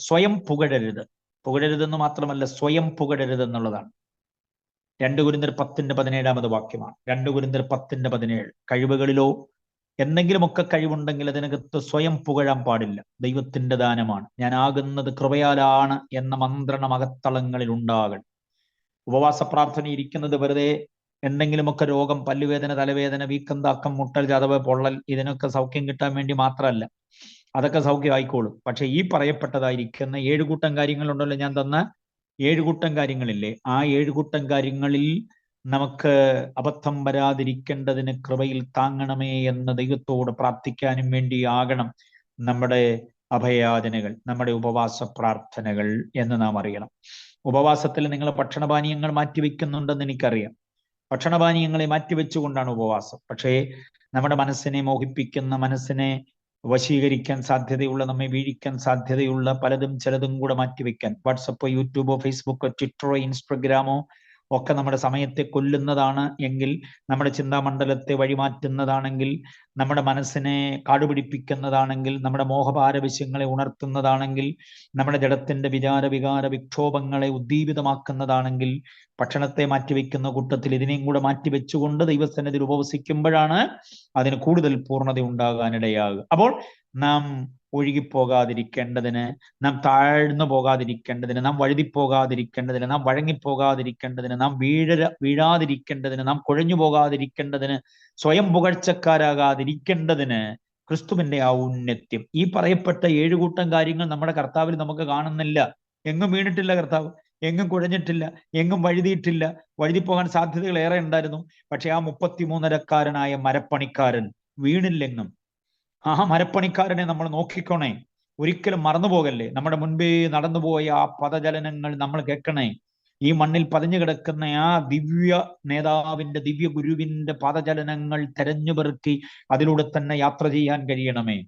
സ്വയം പുകഴരുത്. പുകഴരുതെന്ന് മാത്രമല്ല, സ്വയം പുകഴരുതെന്നുള്ളതാണ്. 2 കൊരിന്ത്യർ 10:17 വാക്യമാണ്. 2 കൊരിന്ത്യർ 10:17. കഴിവുകളിലോ എന്തെങ്കിലുമൊക്കെ കഴിവുണ്ടെങ്കിൽ അതിനകത്ത് സ്വയം പുകഴാൻ പാടില്ല. ദൈവത്തിന്റെ ദാനമാണ്. ഞാൻ ആകുന്നത് കൃപയാലാണ് എന്ന മന്ത്രണം അകത്തളങ്ങളിൽ ഉണ്ടാകണം. ഉപവാസ പ്രാർത്ഥന ഇരിക്കുന്നത് വെറുതെ എന്തെങ്കിലുമൊക്കെ രോഗം, പല്ലുവേദന, തലവേദന, വീക്കം, താക്കം, മുട്ടൽ, ചതവ്, പൊള്ളൽ ഇതിനൊക്കെ സൗഖ്യം കിട്ടാൻ വേണ്ടി മാത്രമല്ല. അതൊക്കെ സൗഖ്യമായിക്കോളും. പക്ഷെ ഈ പറയപ്പെട്ടതായിരിക്കുന്ന 7 കൂട്ടം കാര്യങ്ങളുണ്ടല്ലോ, ഞാൻ തന്ന 7 കൂട്ടം കാര്യങ്ങളില്ലേ, ആ 7 കൂട്ടം കാര്യങ്ങളിൽ നമുക്ക് അബദ്ധം വരാതിരിക്കേണ്ടതിന് കൃപയിൽ താങ്ങണമേ എന്ന് ദൈവത്തോട് പ്രാർത്ഥിക്കാനും വേണ്ടിയാകണം നമ്മുടെ അഭയാചനകൾ, നമ്മുടെ ഉപവാസ പ്രാർത്ഥനകൾ എന്ന് നാം അറിയണം. ഉപവാസത്തിൽ നിങ്ങൾ ഭക്ഷണപാനീയങ്ങൾ മാറ്റിവെക്കുന്നുണ്ടെന്ന് എനിക്കറിയാം. ഭക്ഷണപാനീയങ്ങളെ മാറ്റിവെച്ചുകൊണ്ടാണ് ഉപവാസം. പക്ഷേ നമ്മുടെ മനസ്സിനെ മോഹിപ്പിക്കുന്ന, മനസ്സിനെ വശീകരിക്കാൻ സാധ്യതയുള്ള, നമ്മെ വീഴിക്കാൻ സാധ്യതയുള്ള പലതും ചിലതും കൂടെ മാറ്റിവെക്കാൻ, വാട്സപ്പോ, യൂട്യൂബോ, ഫേസ്ബുക്കോ, ട്വിറ്ററോ, ഇൻസ്റ്റഗ്രാമോ ഒക്കെ നമ്മുടെ സമയത്തെ കൊല്ലുന്നതാണ് എങ്കിൽ, നമ്മുടെ ചിന്താമണ്ഡലത്തെ വഴിമാറ്റുന്നതാണെങ്കിൽ, നമ്മുടെ മനസ്സിനെ കാടുപിടിപ്പിക്കുന്നതാണെങ്കിൽ, നമ്മുടെ മോഹപാരവശ്യങ്ങളെ ഉണർത്തുന്നതാണെങ്കിൽ, നമ്മുടെ ജഡത്തിന്റെ വികാര വിക്ഷോഭങ്ങളെ ഉദ്ദീപിതമാക്കുന്നതാണെങ്കിൽ, ഭക്ഷണത്തെ മാറ്റിവെക്കുന്ന കൂട്ടത്തിൽ ഇതിനെയും കൂടെ മാറ്റിവെച്ചുകൊണ്ട് ദൈവസന്നിധിയിൽ ഉപവസിക്കുമ്പോഴാണ് അതിന് കൂടുതൽ പൂർണ്ണത ഉണ്ടാകാനിടയാകുക. അപ്പോൾ നാം ഒഴുകിപ്പോകാതിരിക്കേണ്ടതിന്, നാം താഴ്ന്നു പോകാതിരിക്കേണ്ടതിന്, നാം വഴുതിപ്പോകാതിരിക്കേണ്ടതിന്, നാം വഴങ്ങിപ്പോകാതിരിക്കേണ്ടതിന്, നാം വീഴാതിരിക്കേണ്ടതിന്, നാം കുഴഞ്ഞു പോകാതിരിക്കേണ്ടതിന്, സ്വയം പുകഴ്ചക്കാരാകാതിരിക്കേണ്ടതിന് ക്രിസ്തുവിന്റെ ഔന്നത്യം, ഈ പറയപ്പെട്ട 7 കൂട്ടം കാര്യങ്ങൾ നമ്മുടെ കർത്താവിൽ നമുക്ക് കാണുന്നില്ല. എങ്ങും വീണിട്ടില്ല കർത്താവ്, എങ്ങും കുഴഞ്ഞിട്ടില്ല, എങ്ങും വഴുതിയിട്ടില്ല. വഴുതിപ്പോകാൻ സാധ്യതകൾ ഏറെ ഉണ്ടായിരുന്നു. പക്ഷെ ആ 33-കാരനായ മരപ്പണിക്കാരൻ വീണില്ലെങ്ങും. ആ മരപ്പണിക്കാരനെ നമ്മൾ നോക്കിക്കോണേ, ഒരിക്കലും മറന്നുപോകല്ലേ. നമ്മുടെ മുൻപേ നടന്നുപോയ ആ പദചലനങ്ങൾ നമ്മൾ കേൾക്കണേ. ഈ മണ്ണിൽ പതിഞ്ഞു കിടക്കുന്ന ആ ദിവ്യ നേതാവിന്റെ, ദിവ്യ ഗുരുവിന്റെ പദചലനങ്ങൾ തെരഞ്ഞുപെറുക്കി അതിലൂടെ തന്നെ യാത്ര ചെയ്യാൻ കഴിയണമേ.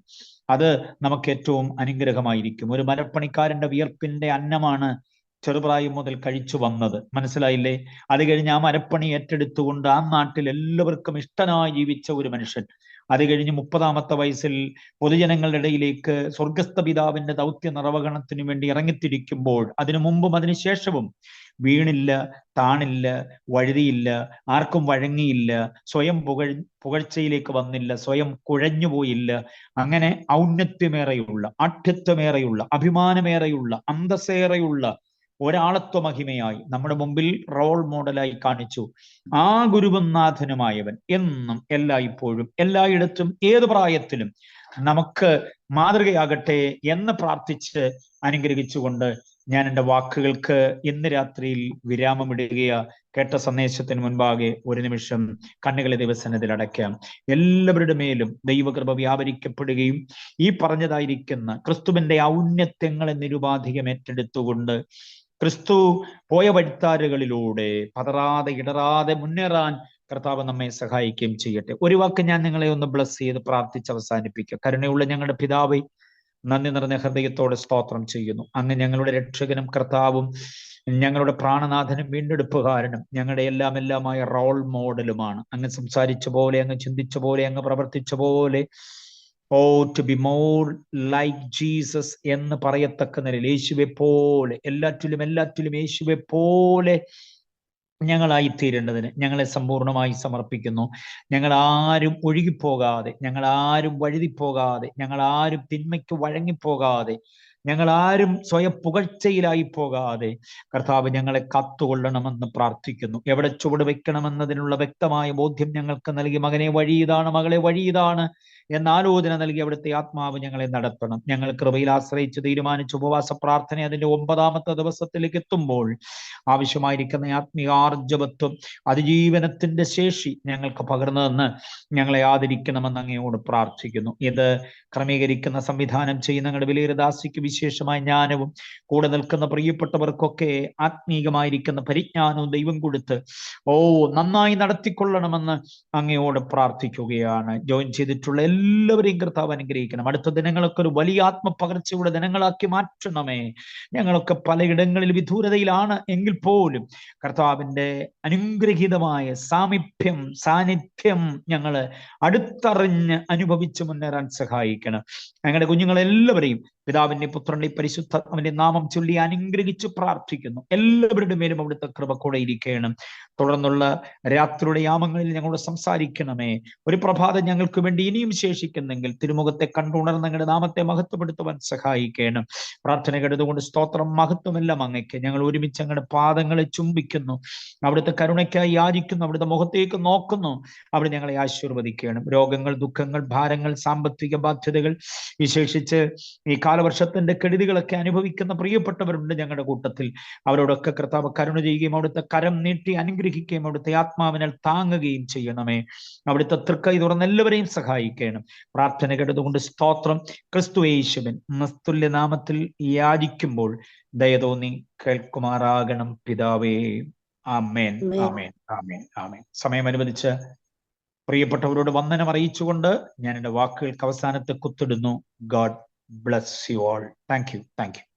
അത് നമുക്ക് ഏറ്റവും അനുഗ്രഹമായിരിക്കും. ഒരു മരപ്പണിക്കാരന്റെ വിയർപ്പിന്റെ അന്നമാണ് ചെറുപ്രായം മുതൽ കഴിച്ചു വന്നത്. മനസ്സിലായില്ലേ? അത് കഴിഞ്ഞ് ആ മരപ്പണി ഏറ്റെടുത്തുകൊണ്ട് ആ നാട്ടിൽ എല്ലാവർക്കും ഇഷ്ടനായി ജീവിച്ച ഒരു മനുഷ്യൻ, അത് കഴിഞ്ഞ് 30-ാമത്തെ വയസ്സിൽ പൊതുജനങ്ങളുടെ ഇടയിലേക്ക് സ്വർഗസ്ഥ പിതാവിന്റെ ദൗത്യ നിർവഹണത്തിന് വേണ്ടി ഇറങ്ങിത്തിരിക്കുമ്പോൾ, അതിനു മുമ്പും അതിനുശേഷവും വീണില്ല, താണില്ല, വഴുതിയില്ല, ആർക്കും വഴങ്ങിയില്ല, സ്വയം പുകഴ്ചയിലേക്ക് വന്നില്ല, സ്വയം കുഴഞ്ഞുപോയില്ല. അങ്ങനെ ഔന്നത്യമേറെയുള്ള, ആഠ്യത്വമേറെയുള്ള, അഭിമാനമേറെയുള്ള, അന്തസ്സേറെയുള്ള ഒരാളത്വ മഹിമയായി നമ്മുടെ മുമ്പിൽ റോൾ മോഡലായി കാണിച്ചു. ആ ഗുരുവും നാഥനുമായവൻ എന്നും എല്ലായ്പ്പോഴും എല്ലായിടത്തും ഏത് പ്രായത്തിലും നമുക്ക് മാതൃകയാകട്ടെ എന്ന് പ്രാർത്ഥിച്ച് അനുഗ്രഹിച്ചുകൊണ്ട് ഞാൻ എൻ്റെ വാക്കുകൾക്ക് ഇന്ന് രാത്രിയിൽ വിരാമമിടുകയാ. കേട്ട സന്ദേശത്തിന് മുൻപാകെ ഒരു നിമിഷം കണ്ണുകളെ ദൈവസന്നിധിയിൽ അടയ്ക്കാം. എല്ലാവരുടെ മേലും ദൈവകൃപ വ്യാപരിക്കപ്പെടുകയും ഈ പറഞ്ഞതായിരിക്കുന്ന ക്രിസ്തുവിന്റെ ഔന്നത്യങ്ങളെ നിരുപാധികം ഏറ്റെടുത്തുകൊണ്ട് ക്രിസ്തു പോയ വഴിത്താരുകളിലൂടെ പതറാതെ ഇടറാതെ മുന്നേറാൻ കർത്താവ് നമ്മെ സഹായിക്കുകയും ചെയ്യട്ടെ. ഒരു വാക്ക് ഞാൻ നിങ്ങളെ ഒന്ന് ബ്ലസ് ചെയ്ത് പ്രാർത്ഥിച്ച് അവസാനിപ്പിക്കുക. കരുണയുള്ള ഞങ്ങളുടെ പിതാവേ, നന്ദി നിറഞ്ഞ ഹൃദയത്തോടെ സ്തോത്രം ചെയ്യുന്നു. അങ്ങ് ഞങ്ങളുടെ രക്ഷകനും കർത്താവും ഞങ്ങളുടെ പ്രാണനാഥനും വീണ്ടെടുപ്പുകാരനും ഞങ്ങളുടെ എല്ലാമായ റോൾ മോഡലുമാണ്. അങ്ങ് സംസാരിച്ച പോലെ, അങ്ങ് ചിന്തിച്ച പോലെ, അങ്ങ് പ്രവർത്തിച്ച പോലെ, to be more like Jesus എന്ന് പറയത്തക്ക നിലയിൽ യേശുവെ പോലെ എല്ലാറ്റിലും യേശുവെ പോലെ ഞങ്ങളായിത്തീരേണ്ടതിന് ഞങ്ങളെ സമ്പൂർണമായി സമർപ്പിക്കുന്നു. ഞങ്ങളാരും ഒഴുകിപ്പോകാതെ, ഞങ്ങളാരും വഴുതിപ്പോകാതെ, ഞങ്ങളാരും തിന്മയ്ക്ക് വഴങ്ങിപ്പോകാതെ, ഞങ്ങളാരും സ്വയം പുകഴ്ചയിലായി പോകാതെ കർത്താവ് ഞങ്ങളെ കാത്തുകൊള്ളണമെന്ന് പ്രാർത്ഥിക്കുന്നു. എവിടെ ചുവട് വെക്കണമെന്നതിനുള്ള വ്യക്തമായ ബോധ്യം ഞങ്ങൾക്ക് നൽകി, മകനെ വഴി ഇതാണ്, മകളെ വഴി ഇതാണ് എന്ന ആലോചന നൽകി അവിടുത്തെ ആത്മാവ് ഞങ്ങളെ നടത്തണം. ഞങ്ങൾ കൃപയിൽ ആശ്രയിച്ച് തീരുമാനിച്ച ഉപവാസ പ്രാർത്ഥന അതിന്റെ 9-ാമത്തെ ദിവസത്തിലേക്ക് എത്തുമ്പോൾ ആവശ്യമായിരിക്കുന്ന ആത്മീയാർജവത്വം, അതിജീവനത്തിന്റെ ശേഷി ഞങ്ങൾക്ക് പകർന്നതെന്ന് ഞങ്ങളെ ആദരിക്കണമെന്ന് അങ്ങയോട് പ്രാർത്ഥിക്കുന്നു. ഇത് ക്രമീകരിക്കുന്ന, സംവിധാനം ചെയ്യുന്ന ഞങ്ങളുടെ വിലയേറിയ ദാസിക്ക് വിശേഷമായ ജ്ഞാനവും കൂടെ നിൽക്കുന്ന പ്രിയപ്പെട്ടവർക്കൊക്കെ ആത്മീകമായിരിക്കുന്ന പരിജ്ഞാനവും ദൈവം കൊടുത്ത് നന്നായി നടത്തിക്കൊള്ളണമെന്ന് അങ്ങയോട് പ്രാർത്ഥിക്കുകയാണ്. ജോയിൻ ചെയ്തിട്ടുള്ള എല്ലാവരെയും കർത്താവ് അനുഗ്രഹിക്കണം. അടുത്ത ദിനങ്ങളൊക്കെ ഒരു വലിയ ആത്മപകർച്ചയുടെ ദിനങ്ങളാക്കി മാറ്റണമേ. ഞങ്ങളൊക്കെ പലയിടങ്ങളിൽ വിദൂരതയിലാണ് എങ്കിൽ പോലും കർത്താവിന്റെ അനുഗ്രഹീതമായ സാന്നിധ്യം ഞങ്ങള് അടുത്തറിഞ്ഞ് അനുഭവിച്ച് മുന്നേറാൻ സഹായിക്കണം. ഞങ്ങളുടെ കുഞ്ഞുങ്ങളെല്ലാവരെയും പിതാവിന്റെ പുത്രന്റെ പരിശുദ്ധാത്മാവിന്റെ നാമം ചൊല്ലി അനുഗ്രഹിച്ച് പ്രാർത്ഥിക്കുന്നു. എല്ലാവരുടെ മേലും അവിടുത്തെ കൃപ കൂടെ ഇരിക്കണം. തുടർന്നുള്ള രാത്രിയുടെ യാമങ്ങളിൽ ഞങ്ങളോട് സംസാരിക്കണമേ. ഒരു പ്രഭാതം ഞങ്ങൾക്ക് വേണ്ടി ഇനിയും ശേഷിക്കുന്നെങ്കിൽ തിരുമുഖത്തെ കണ്ടുണർന്ന് ഞങ്ങളുടെ നാമത്തെ മഹത്വപ്പെടുത്തുവാൻ സഹായിക്കണം. പ്രാർത്ഥന കേട്ടതുകൊണ്ട് സ്തോത്രം, മഹത്വമെല്ലാം അങ്ങയ്ക്ക്. ഞങ്ങൾ ഒരുമിച്ച് ഞങ്ങളുടെ പാദങ്ങളെ ചുംബിക്കുന്നു. അവിടുത്തെ കരുണയ്ക്കായി യാചിക്കുന്നു. അവിടുത്തെ മുഖത്തേക്ക് നോക്കുന്നു. അവിടെ ഞങ്ങളെ ആശീർവദിക്കണം. രോഗങ്ങൾ, ദുഃഖങ്ങൾ, ഭാരങ്ങൾ, സാമ്പത്തിക ബാധ്യതകൾ, വിശേഷിച്ച് ഈ കാലവർഷത്തിന്റെ കെടുതികളൊക്കെ അനുഭവിക്കുന്ന പ്രിയപ്പെട്ടവരുണ്ട് ഞങ്ങളുടെ കൂട്ടത്തിൽ. അവരോടൊക്കെ കർത്താവ് കരുണ ചെയ്യുകയും അവിടുത്തെ കരം നീട്ടി അനുഗ്രഹിക്കുകയും അവിടുത്തെ ആത്മാവിനാൽ താങ്ങുകയും ചെയ്യണമേ. അവിടുത്തെ തൃക്കൈ തുറന്ന് എല്ലാവരെയും സഹായിക്കണം. പ്രാർത്ഥന കേട്ടതുകൊണ്ട് സ്തോത്രം. ക്രിസ്തു യേശുവിൻ നിസ്തുല്യ നാമത്തിൽ യാചിക്കുമ്പോൾ ദയതോന്നി കേൾക്കുമാറാകണം പിതാവേ. ആമേൻ, ആമേൻ, ആമേൻ, ആമേൻ. സമയം അനുവദിച്ച് പ്രിയപ്പെട്ടവരോട് വന്ദനം അറിയിച്ചുകൊണ്ട് ഞാൻ എൻ്റെ വാക്കുകൾക്ക് അവസാനത്തെ കുത്തിടുന്നു. God bless you all. Thank you. Thank you.